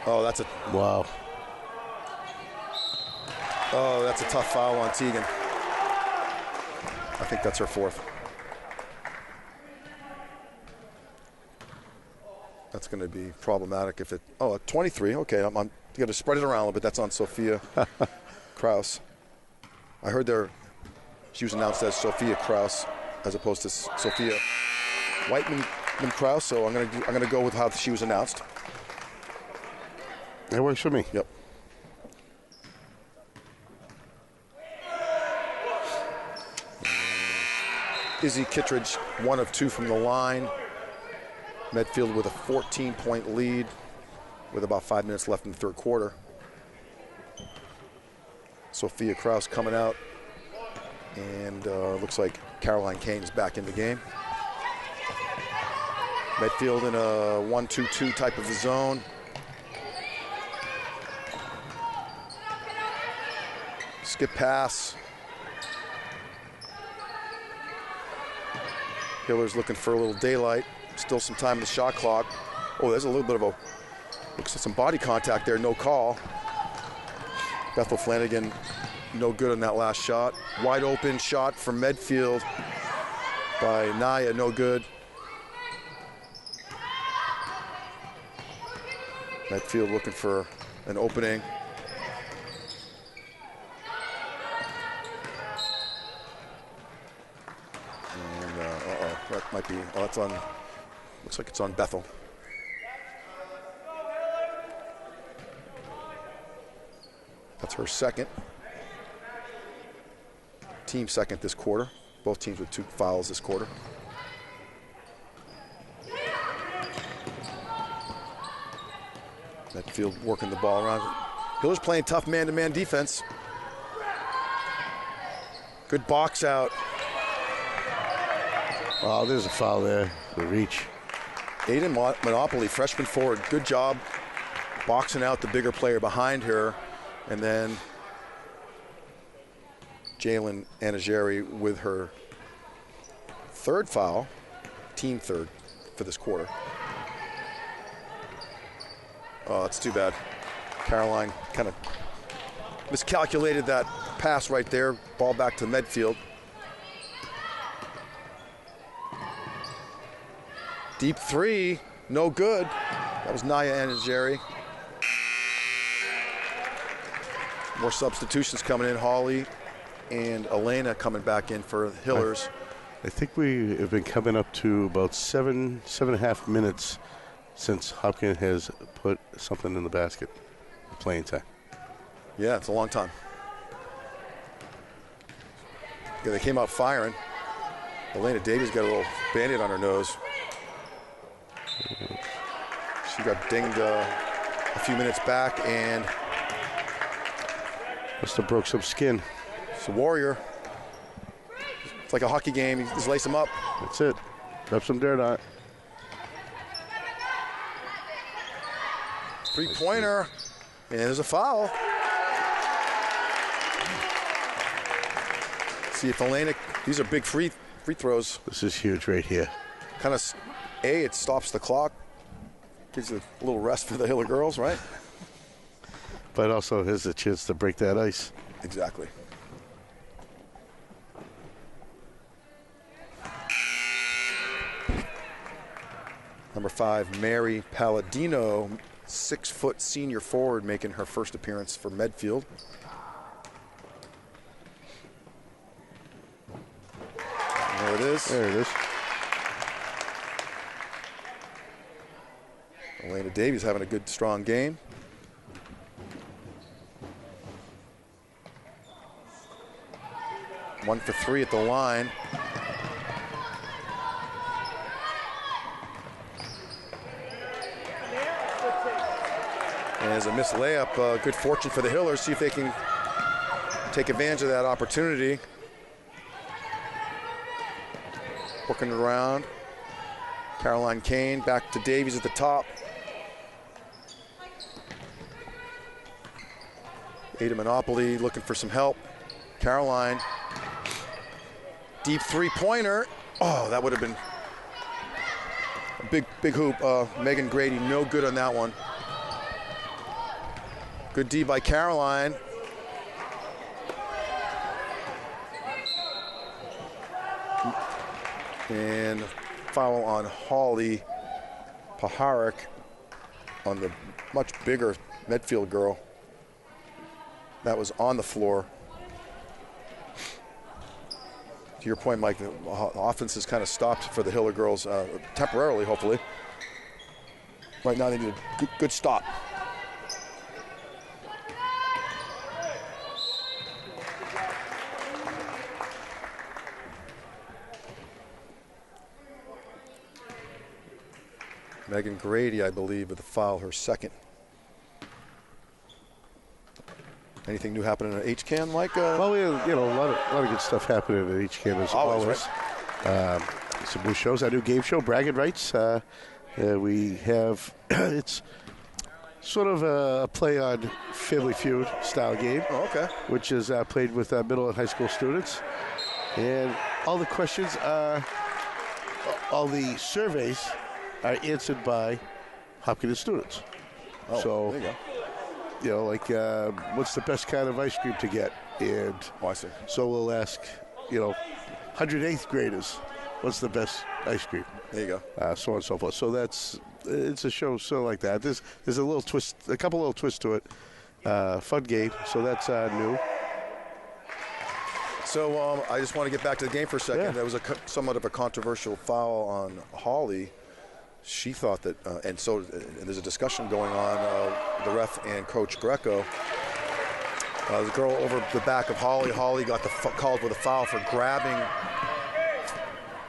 Oh, that's a... Wow. Oh, that's a tough foul on Teagan. I think that's her 4th. That's going to be problematic if it... Oh, 23. Okay, I'm got to spread it around a little bit. That's on Sophia Kraus. I heard she was announced as Sophia Kraus. as opposed to Sophia Whiteman-Kraus. So I'm gonna go with how she was announced. That works for me. Yep. Izzy Kittredge, 1 of 2 from the line. Medfield with a 14-point lead with about 5 minutes left in the third quarter. Sophia Kraus coming out, and looks like Caroline Kane is back in the game. Medfield in a 1-2-2 type of a zone. Skip pass. Hiller's looking for a little daylight. Still some time in the shot clock. Oh, there's a little bit of looks like some body contact there, no call. Bethel Flanagan, no good on that last shot. Wide open shot from Medfield by Naya, no good. Medfield looking for an opening. And, that might be, oh, that's on, looks like it's on Bethel. That's her second. Team second this quarter. Both teams with 2 fouls this quarter. Medfield working the ball around. Hiller's playing tough man-to-man defense. Good box out. Oh, there's a foul there. The reach. Aiden Monopoly, freshman forward. Good job boxing out the bigger player behind her. And then Jalen Anageri with her third foul, team third for this quarter. Oh, that's too bad. Caroline kind of miscalculated that pass right there. Ball back to Medfield. Deep three, no good. That was Naya Anageri. More substitutions coming in. Holly and Elena coming back in for Hillers. I think we have been coming up to about 7.5 minutes since Hopkins has put something in the basket. Playing time. Yeah, it's a long time. Yeah, they came out firing. Elena Davies got a little Band-Aid on her nose. She got dinged a few minutes back and must have broke some skin. It's a Warrior. It's like a hockey game. You just lace them up. That's it. Rub some dirt on it. Three-pointer. And there's a foul. See if Elena, these are big free throws. This is huge right here. Kind of, it stops the clock. Gives you a little rest for the Hiller girls, right? But also has a chance to break that ice. Exactly. Number 5, Mary Palladino, 6-foot senior forward, making her first appearance for Medfield. And there it is. There it is. Elena Davies having a good, strong game. One for 3 at the line. And as a missed layup, good fortune for the Hillers. See if they can take advantage of that opportunity. Working it around. Caroline Kane back to Davies at the top. Ada Monopoly looking for some help. Caroline. Deep three-pointer. Oh, that would have been a big hoop. Megan Grady, no good on that one. Good D by Caroline. And foul on Holly Paharik on the much bigger Medfield girl. That was on the floor. to your point, Mike, the offense has kind of stopped for the Hiller girls temporarily, hopefully. Right now they need a good stop. Megan Grady, I believe, with the foul, her second. Anything new happening at HCAM, Mike? Well, we have, a lot of good stuff happening at HCAM as always. Right? Some new shows, our new game show, Bragging Rights. We have, it's sort of a play on Family Feud style game. Oh, okay. Which is played with middle and high school students. And all the questions, all the surveys are answered by Hopkins students. Oh, so, there you go. What's the best kind of ice cream to get? And I see. so we'll ask, 108th graders, what's the best ice cream? There you go. So on and so forth. So it's a show sort of like that. There's a little twist, a couple little twists to it. Fun game. So that's new. So I just want to get back to the game for a second. Yeah. There was somewhat of a controversial foul on Holly. She thought that, and there's a discussion going on, the ref and Coach Greco. The girl over the back of Holly. Holly got called with a foul for grabbing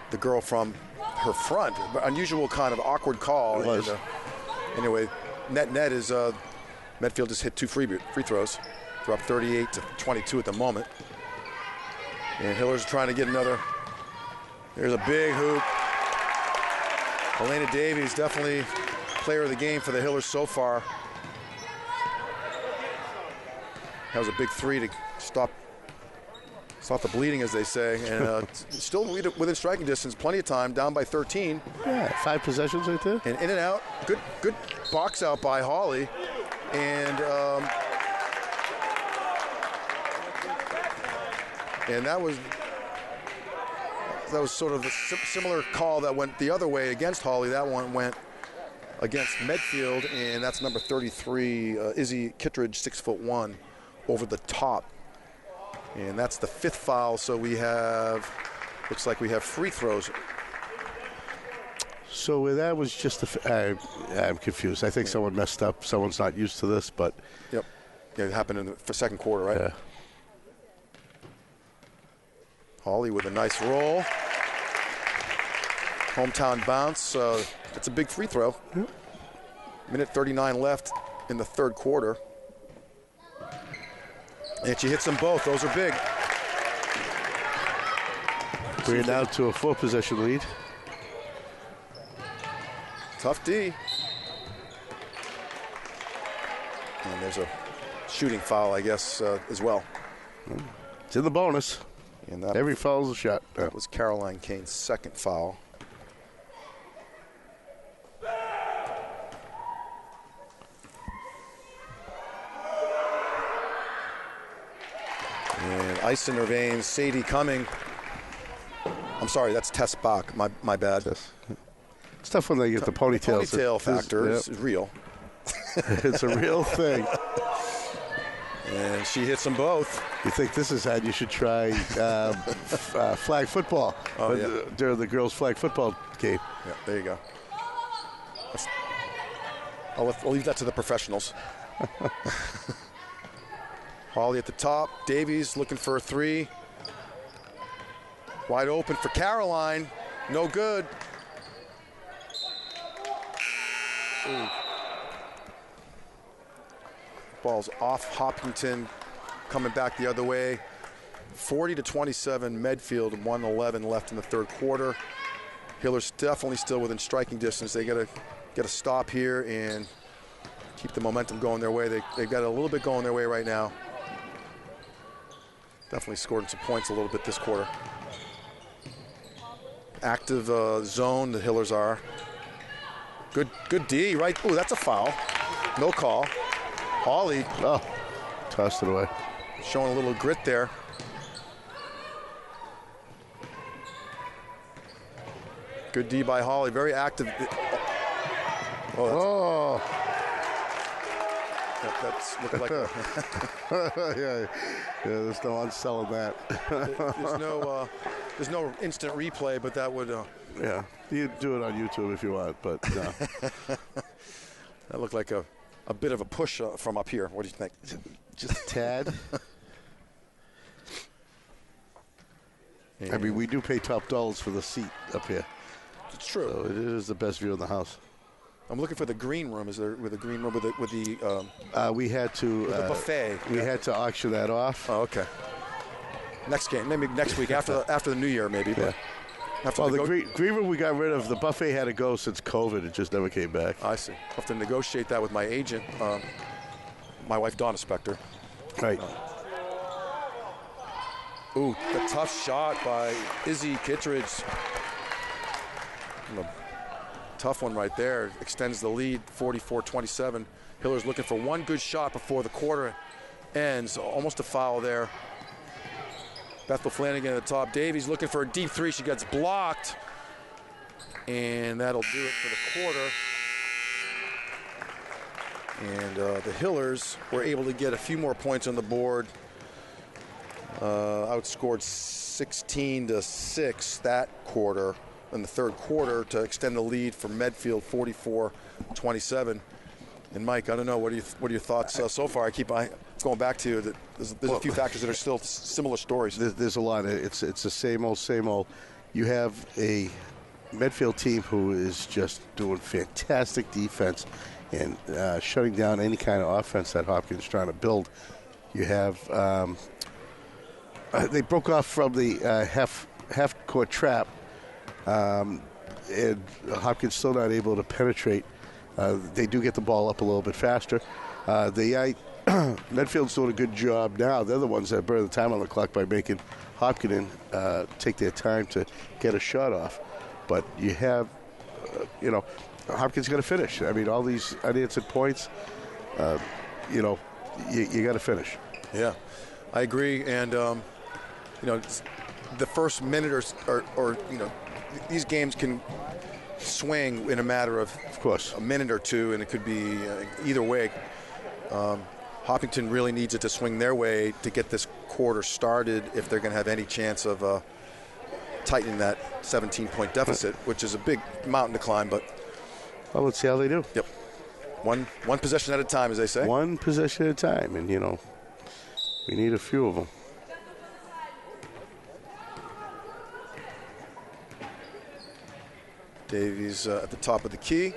the girl from her front. Unusual kind of awkward call. It was. And, anyway, net is Medfield just hit 2 free throws. They're up 38-22 at the moment. And Hiller's trying to get another. There's a big hoop. Elena Davies, definitely player of the game for the Hillers so far. That was a big 3 to stop the bleeding, as they say. And still within striking distance, plenty of time, down by 13. Yeah, 5 possessions right there. And in and out, good box out by Holly. And that was sort of a similar call that went the other way against Holly. That one went against Medfield, and that's number 33, Izzy Kittredge, 6'1", over the top. And that's the 5th foul, so looks like we have free throws. So that was just I'm confused. I think someone messed up. Someone's not used to this, but. Yep. Yeah, it happened in the second quarter, right? Yeah. Holly with a nice roll. Hometown bounce. That's a big free throw. Yep. Minute 39 left in the third quarter. And she hits them both. Those are big. We're now to a 4-possession lead. Tough D. And there's a shooting foul, I guess, as well. It's in the bonus. And every foul is a shot. That was Caroline Kane's second foul. And ice in her veins. Sadie Cumming. I'm sorry, that's Tess Bach. My bad. It's tough when they get the ponytails. The ponytail factor is real. It's a real thing. And she hits them both. You think this is how you should try flag football during the girls' flag football game. Yeah, there you go. I'll leave that to the professionals. Holly at the top. Davies looking for a 3. Wide open for Caroline. No good. Ooh. Ball's off Hopkinton, coming back the other way. 40-27 Medfield, 1:11 left in the third quarter. Hiller's definitely still within striking distance. They got to get a stop here and keep the momentum going their way. They've got a little bit going their way right now. Definitely scored some points a little bit this quarter. Active zone, the Hillers are. Good D, right? Ooh, that's a foul. No call. Holly. Oh, tossed it away. Showing a little grit there. Good D by Holly, very active. Oh. That's looking like yeah, there's no unselling that. there's no instant replay, but that would. Yeah, you do it on YouTube if you want, but no. That looked like a bit of a push from up here. What do you think? Just a tad. I mean, we do pay top dollars for the seat up here. It's true. So it is the best view in the house. I'm looking for the green room. Is there with the green room with the we had to the buffet? We had to auction that off. Oh, okay. Next game, maybe next week after the new year, maybe. Yeah. After the green room we got rid of. The buffet had to go since COVID. It just never came back. I see. I'll have to negotiate that with my agent, my wife Donna Spector. Right. Ooh, the tough shot by Izzy Kittredge. Tough one right there. Extends the lead, 44-27. Hiller's looking for one good shot before the quarter ends. Almost a foul there. Bethel Flanagan at the top. Davies looking for a deep three. She gets blocked. And that'll do it for the quarter. And the Hillers were able to get a few more points on the board. Outscored 16-6 that quarter in the third quarter to extend the lead for Medfield 44-27. And Mike, I don't know, what are your thoughts so far? I keep going back to that. There's a few factors that are still similar stories. There's a lot. It's the same old. You have a Medfield team who is just doing fantastic defense and shutting down any kind of offense that Hopkins is trying to build. You have they broke off from the half-court trap, and Hopkins still not able to penetrate. They do get the ball up a little bit faster. Medfield's doing a good job now. They're the ones that burn the time on the clock by making Hopkins take their time to get a shot off. But you have, Hopkins got to finish. I mean, all these unanswered points, you got to finish. Yeah, I agree. And, the first minute or these games can swing in a matter of course, a minute or two, and it could be either way. Hopkinton really needs it to swing their way to get this quarter started if they're going to have any chance of tightening that 17-point deficit, which is a big mountain to climb. But well, let's see how they do. Yep, one possession at a time, as they say. One possession at a time, and we need a few of them. Davies at the top of the key.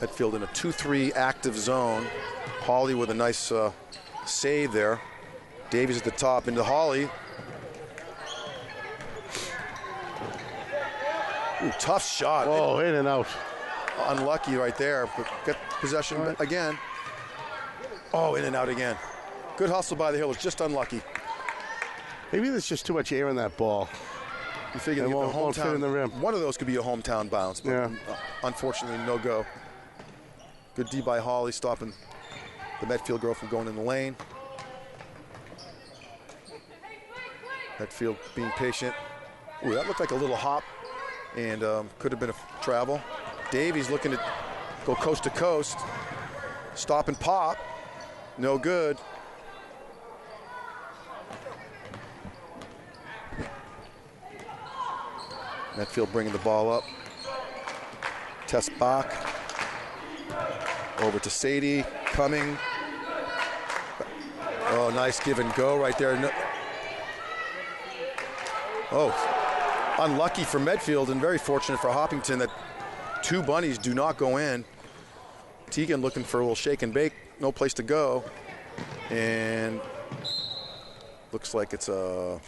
Medfield in a 2-3 active zone. Hawley with a nice save there. Davies at the top into Hawley. Ooh, tough shot. Oh, in and out. Unlucky right there, but get possession again. Oh, in and out again. Good hustle by the Hillers, just unlucky. Maybe there's just too much air in that ball. You figure it won't fit in the rim. One of those could be a hometown bounce, but unfortunately, no go. Good D by Hawley, stopping the Medfield girl from going in the lane. Medfield being patient. Ooh, that looked like a little hop, and could have been a travel. Davies looking to go coast to coast. Stop and pop. No good. Medfield bringing the ball up. Tess Bach. Over to Sadie. Coming. Oh, nice give and go right there. No. Oh, unlucky for Medfield and very fortunate for Hopkinton that two bunnies do not go in. Tegan looking for a little shake and bake. No place to go. And looks like it's a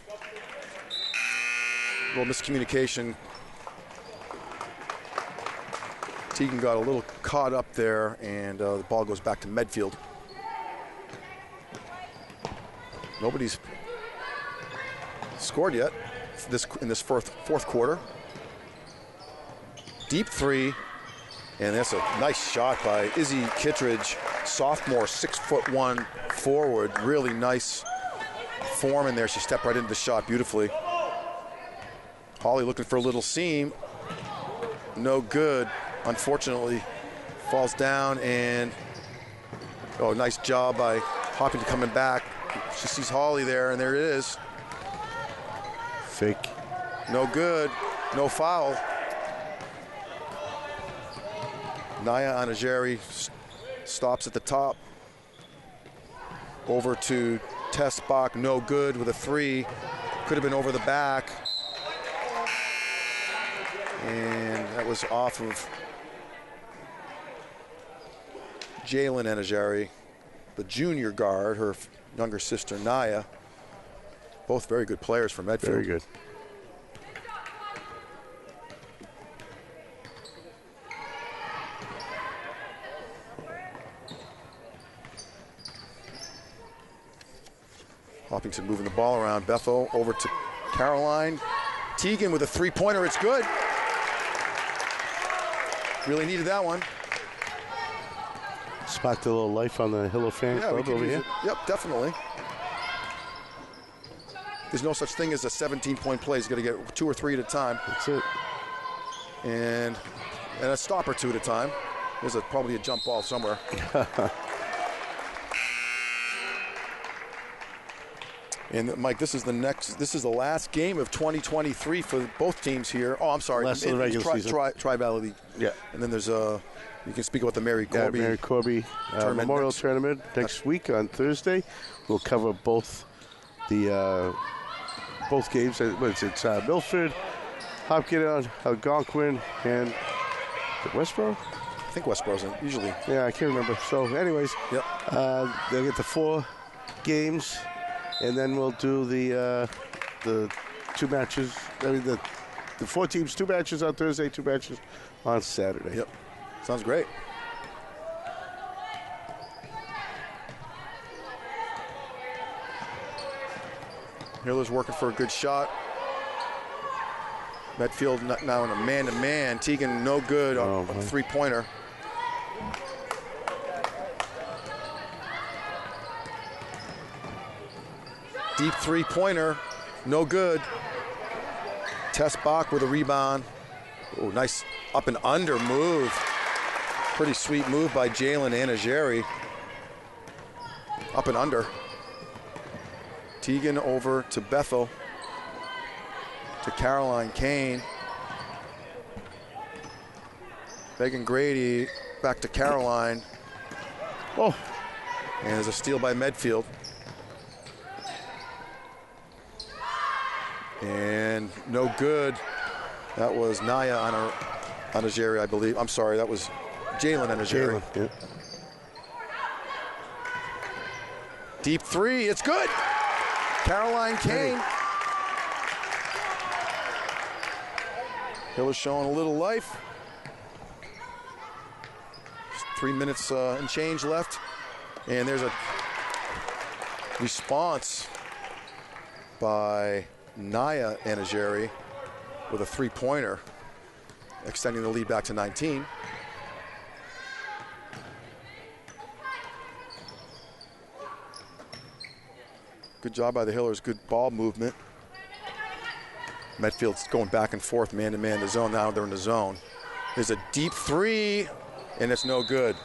little miscommunication. Tegan got a little caught up there, and the ball goes back to Medfield. Nobody's scored yet in this fourth quarter. Deep three, and that's a nice shot by Izzy Kittredge, sophomore, 6'1" forward. Really nice form in there. She stepped right into the shot beautifully. Holly looking for a little seam. No good. Unfortunately, falls down and nice job by Hoppington coming back. She sees Holly there, and there it is. Fake. No good. No foul. Naya Anajeri stops at the top. Over to Tess Bach, no good with a 3. Could have been over the back. And that was off of Jalen Anajeri, the junior guard, her younger sister Naya. Both very good players for Medfield. Very good. Hoppington moving the ball around. Bethel over to Caroline. Teagan with a 3-pointer. It's good. Really needed that one. Sparked a little life on the Hilo fan club over here. Yep, definitely. There's no such thing as a 17-point play. He's going to get 2 or 3 at a time. That's it. And a stop or 2 at a time. There's probably a jump ball somewhere. And Mike, this is the last game of 2023 for both teams here. Oh, I'm sorry. Last of the regular season. Tri-Valley League. Yeah. And then there's you can speak about the Mary Corby. Mary Corby Memorial Tournament next week on Thursday. We'll cover both the both games. It's Milford, Hopkins, Algonquin, and Westboro. I think Westboro's usually. Yeah, I can't remember. So, anyways, yep. They'll get the 4 games. And then we'll do the 2 matches. I mean, the 4 teams, 2 matches on Thursday, 2 matches on Saturday. Yep. Sounds great. Hiller's working for a good shot. Medfield now in a man-to-man. Teagan no good on a 3-pointer. Deep 3-pointer, no good. Tess Bach with a rebound. Oh, nice up and under move. Pretty sweet move by Jalen Anajeri. Up and under. Teagan over to Bethel. To Caroline Kane. Megan Grady back to Caroline. Oh. And there's a steal by Medfield. And no good. That was Naya Anajeri, I believe. I'm sorry, that was Jalen Anajeri. Yeah. Deep 3, it's good. Caroline Kane. Hiller's showing a little life. Just 3 minutes and change left. And there's a response by Naya Anajeri with a 3-pointer, extending the lead back to 19. Good job by the Hillers, good ball movement. Medfield's going back and forth, man-to-man to zone. Now they're in the zone. There's a deep 3, and it's no good.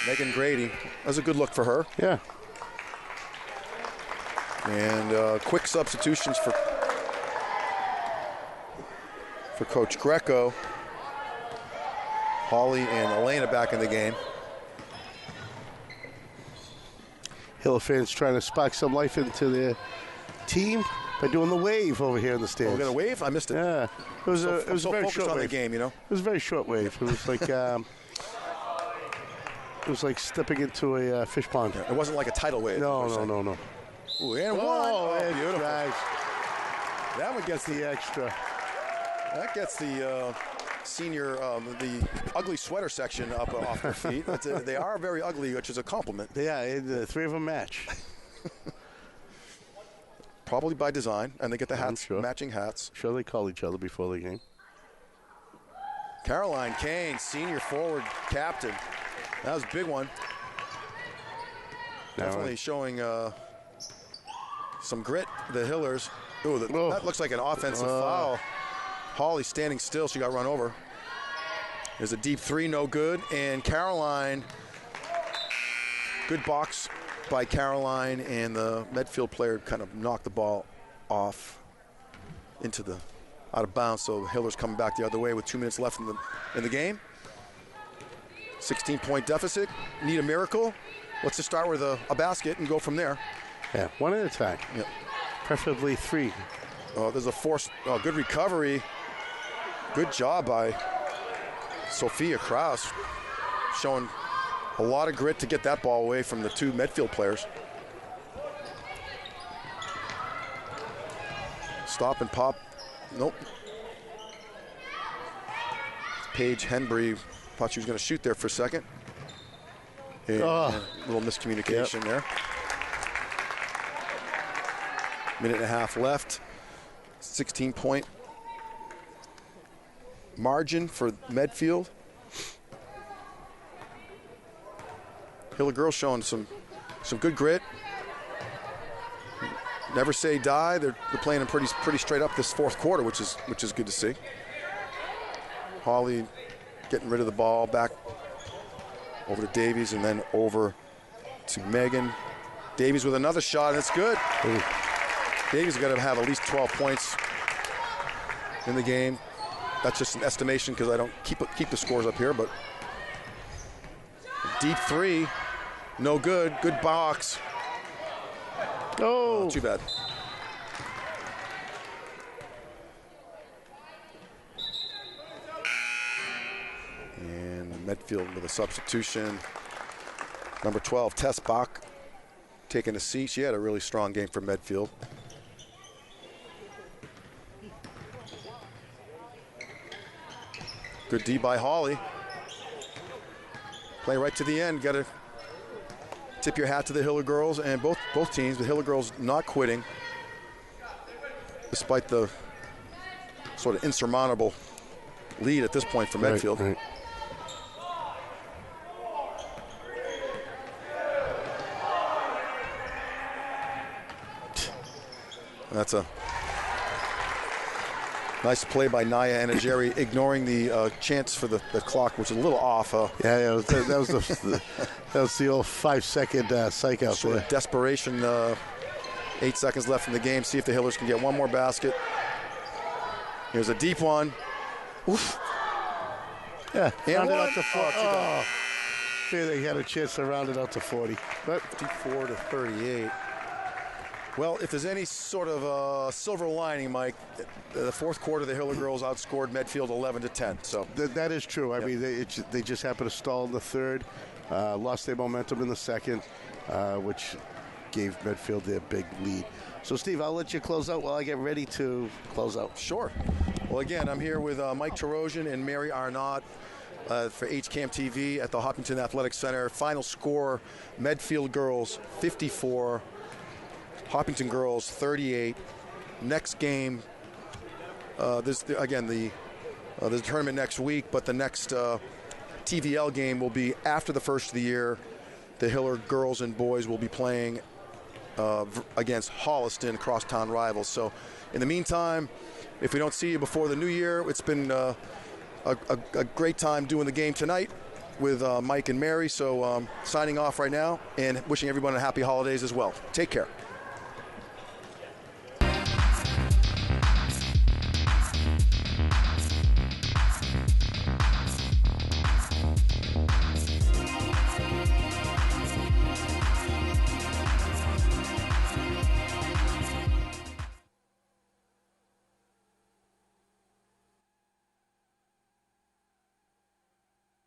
Megan Grady, that was a good look for her. Yeah. And quick substitutions for Coach Greco. Holly and Elena back in the game. Hiller fans trying to spark some life into their team by doing the wave over here in the stands. Oh, we got a wave? I missed it. Yeah. It was a very short on wave. The game, you know. It was a very short wave. It was like it was like stepping into a fish pond. Yeah, it wasn't like a tidal wave. No. Ooh, and one. Oh, Beautiful. Nice. That one gets the extra. That gets the senior, the ugly sweater section up off their feet. They are very ugly, which is a compliment. Yeah, the 3 of them match. Probably by design, and they get the hats, sure. Matching hats. Sure, they call each other before the game. Caroline Kane, senior forward captain. That was a big one. Definitely showing some grit, the Hillers. Ooh, that looks like an offensive foul. Holly standing still. She got run over. There's a deep three, no good. And Caroline, good box by Caroline, and the Medfield player kind of knocked the ball off into the out of bounds. So Hiller's coming back the other way with 2 minutes left in the game. 16-point deficit. Need a miracle. Let's just start with a basket and go from there. Yeah, one at a time. Yep. Preferably 3. Oh, there's a force. Oh, good recovery. Good job by Sophia Kraus, showing a lot of grit to get that ball away from the 2 Medfield players. Stop and pop. Nope. Paige Henbury thought she was going to shoot there for a second. And a little miscommunication there. Minute and a half left. 16-point margin for Medfield. Hiller girls showing some good grit. Never say die. They're playing them pretty straight up this fourth quarter, which is good to see. Holly getting rid of the ball, back over to Davies, and then over to Megan. Davies with another shot, and it's good. Ooh. Davies got to have at least 12 points in the game. That's just an estimation because I don't keep the scores up here, but deep three, no good. Good box. Oh, too bad. And Medfield with a substitution. Number 12, Tess Bach, taking a seat. She had a really strong game for Medfield. Good D by Holly. Play right to the end. Got to tip your hat to the Hiller girls and both teams. The Hiller girls not quitting, despite the sort of insurmountable lead at this point for Medfield. Right. That's a nice play by Naya Anageri, ignoring the chance for the clock, which is a little off. Yeah, that was the old 5-second psych out Sort there. of desperation. 8 seconds left in the game. See if the Hillers can get one more basket. Here's a deep one. Oof. Yeah, And round it one. out to 40. Oh, Yeah, they had a chance to round it out to 40. But 54 to 38. Well, if there's any sort of silver lining, Mike, the fourth quarter, the Hiller girls outscored Medfield 11 to 10. So that is true. I mean, they just happened to stall in the third, lost their momentum in the second, which gave Medfield their big lead. So, Steve, I'll let you close out while I get ready to close out. Sure. Well, again, I'm here with Mike Tarosian and Mary Arnott for HCAM TV at the Hopkinton Athletic Center. Final score, Medfield girls 54, Hopkinton girls 38. Next game, there's a tournament next week, but the next TVL game will be after the first of the year. The Hiller girls and boys will be playing against Holliston, crosstown rivals. So in the meantime, if we don't see you before the new year, it's been a great time doing the game tonight with Mike and Mary. So signing off right now and wishing everyone a happy holidays as well. Take care.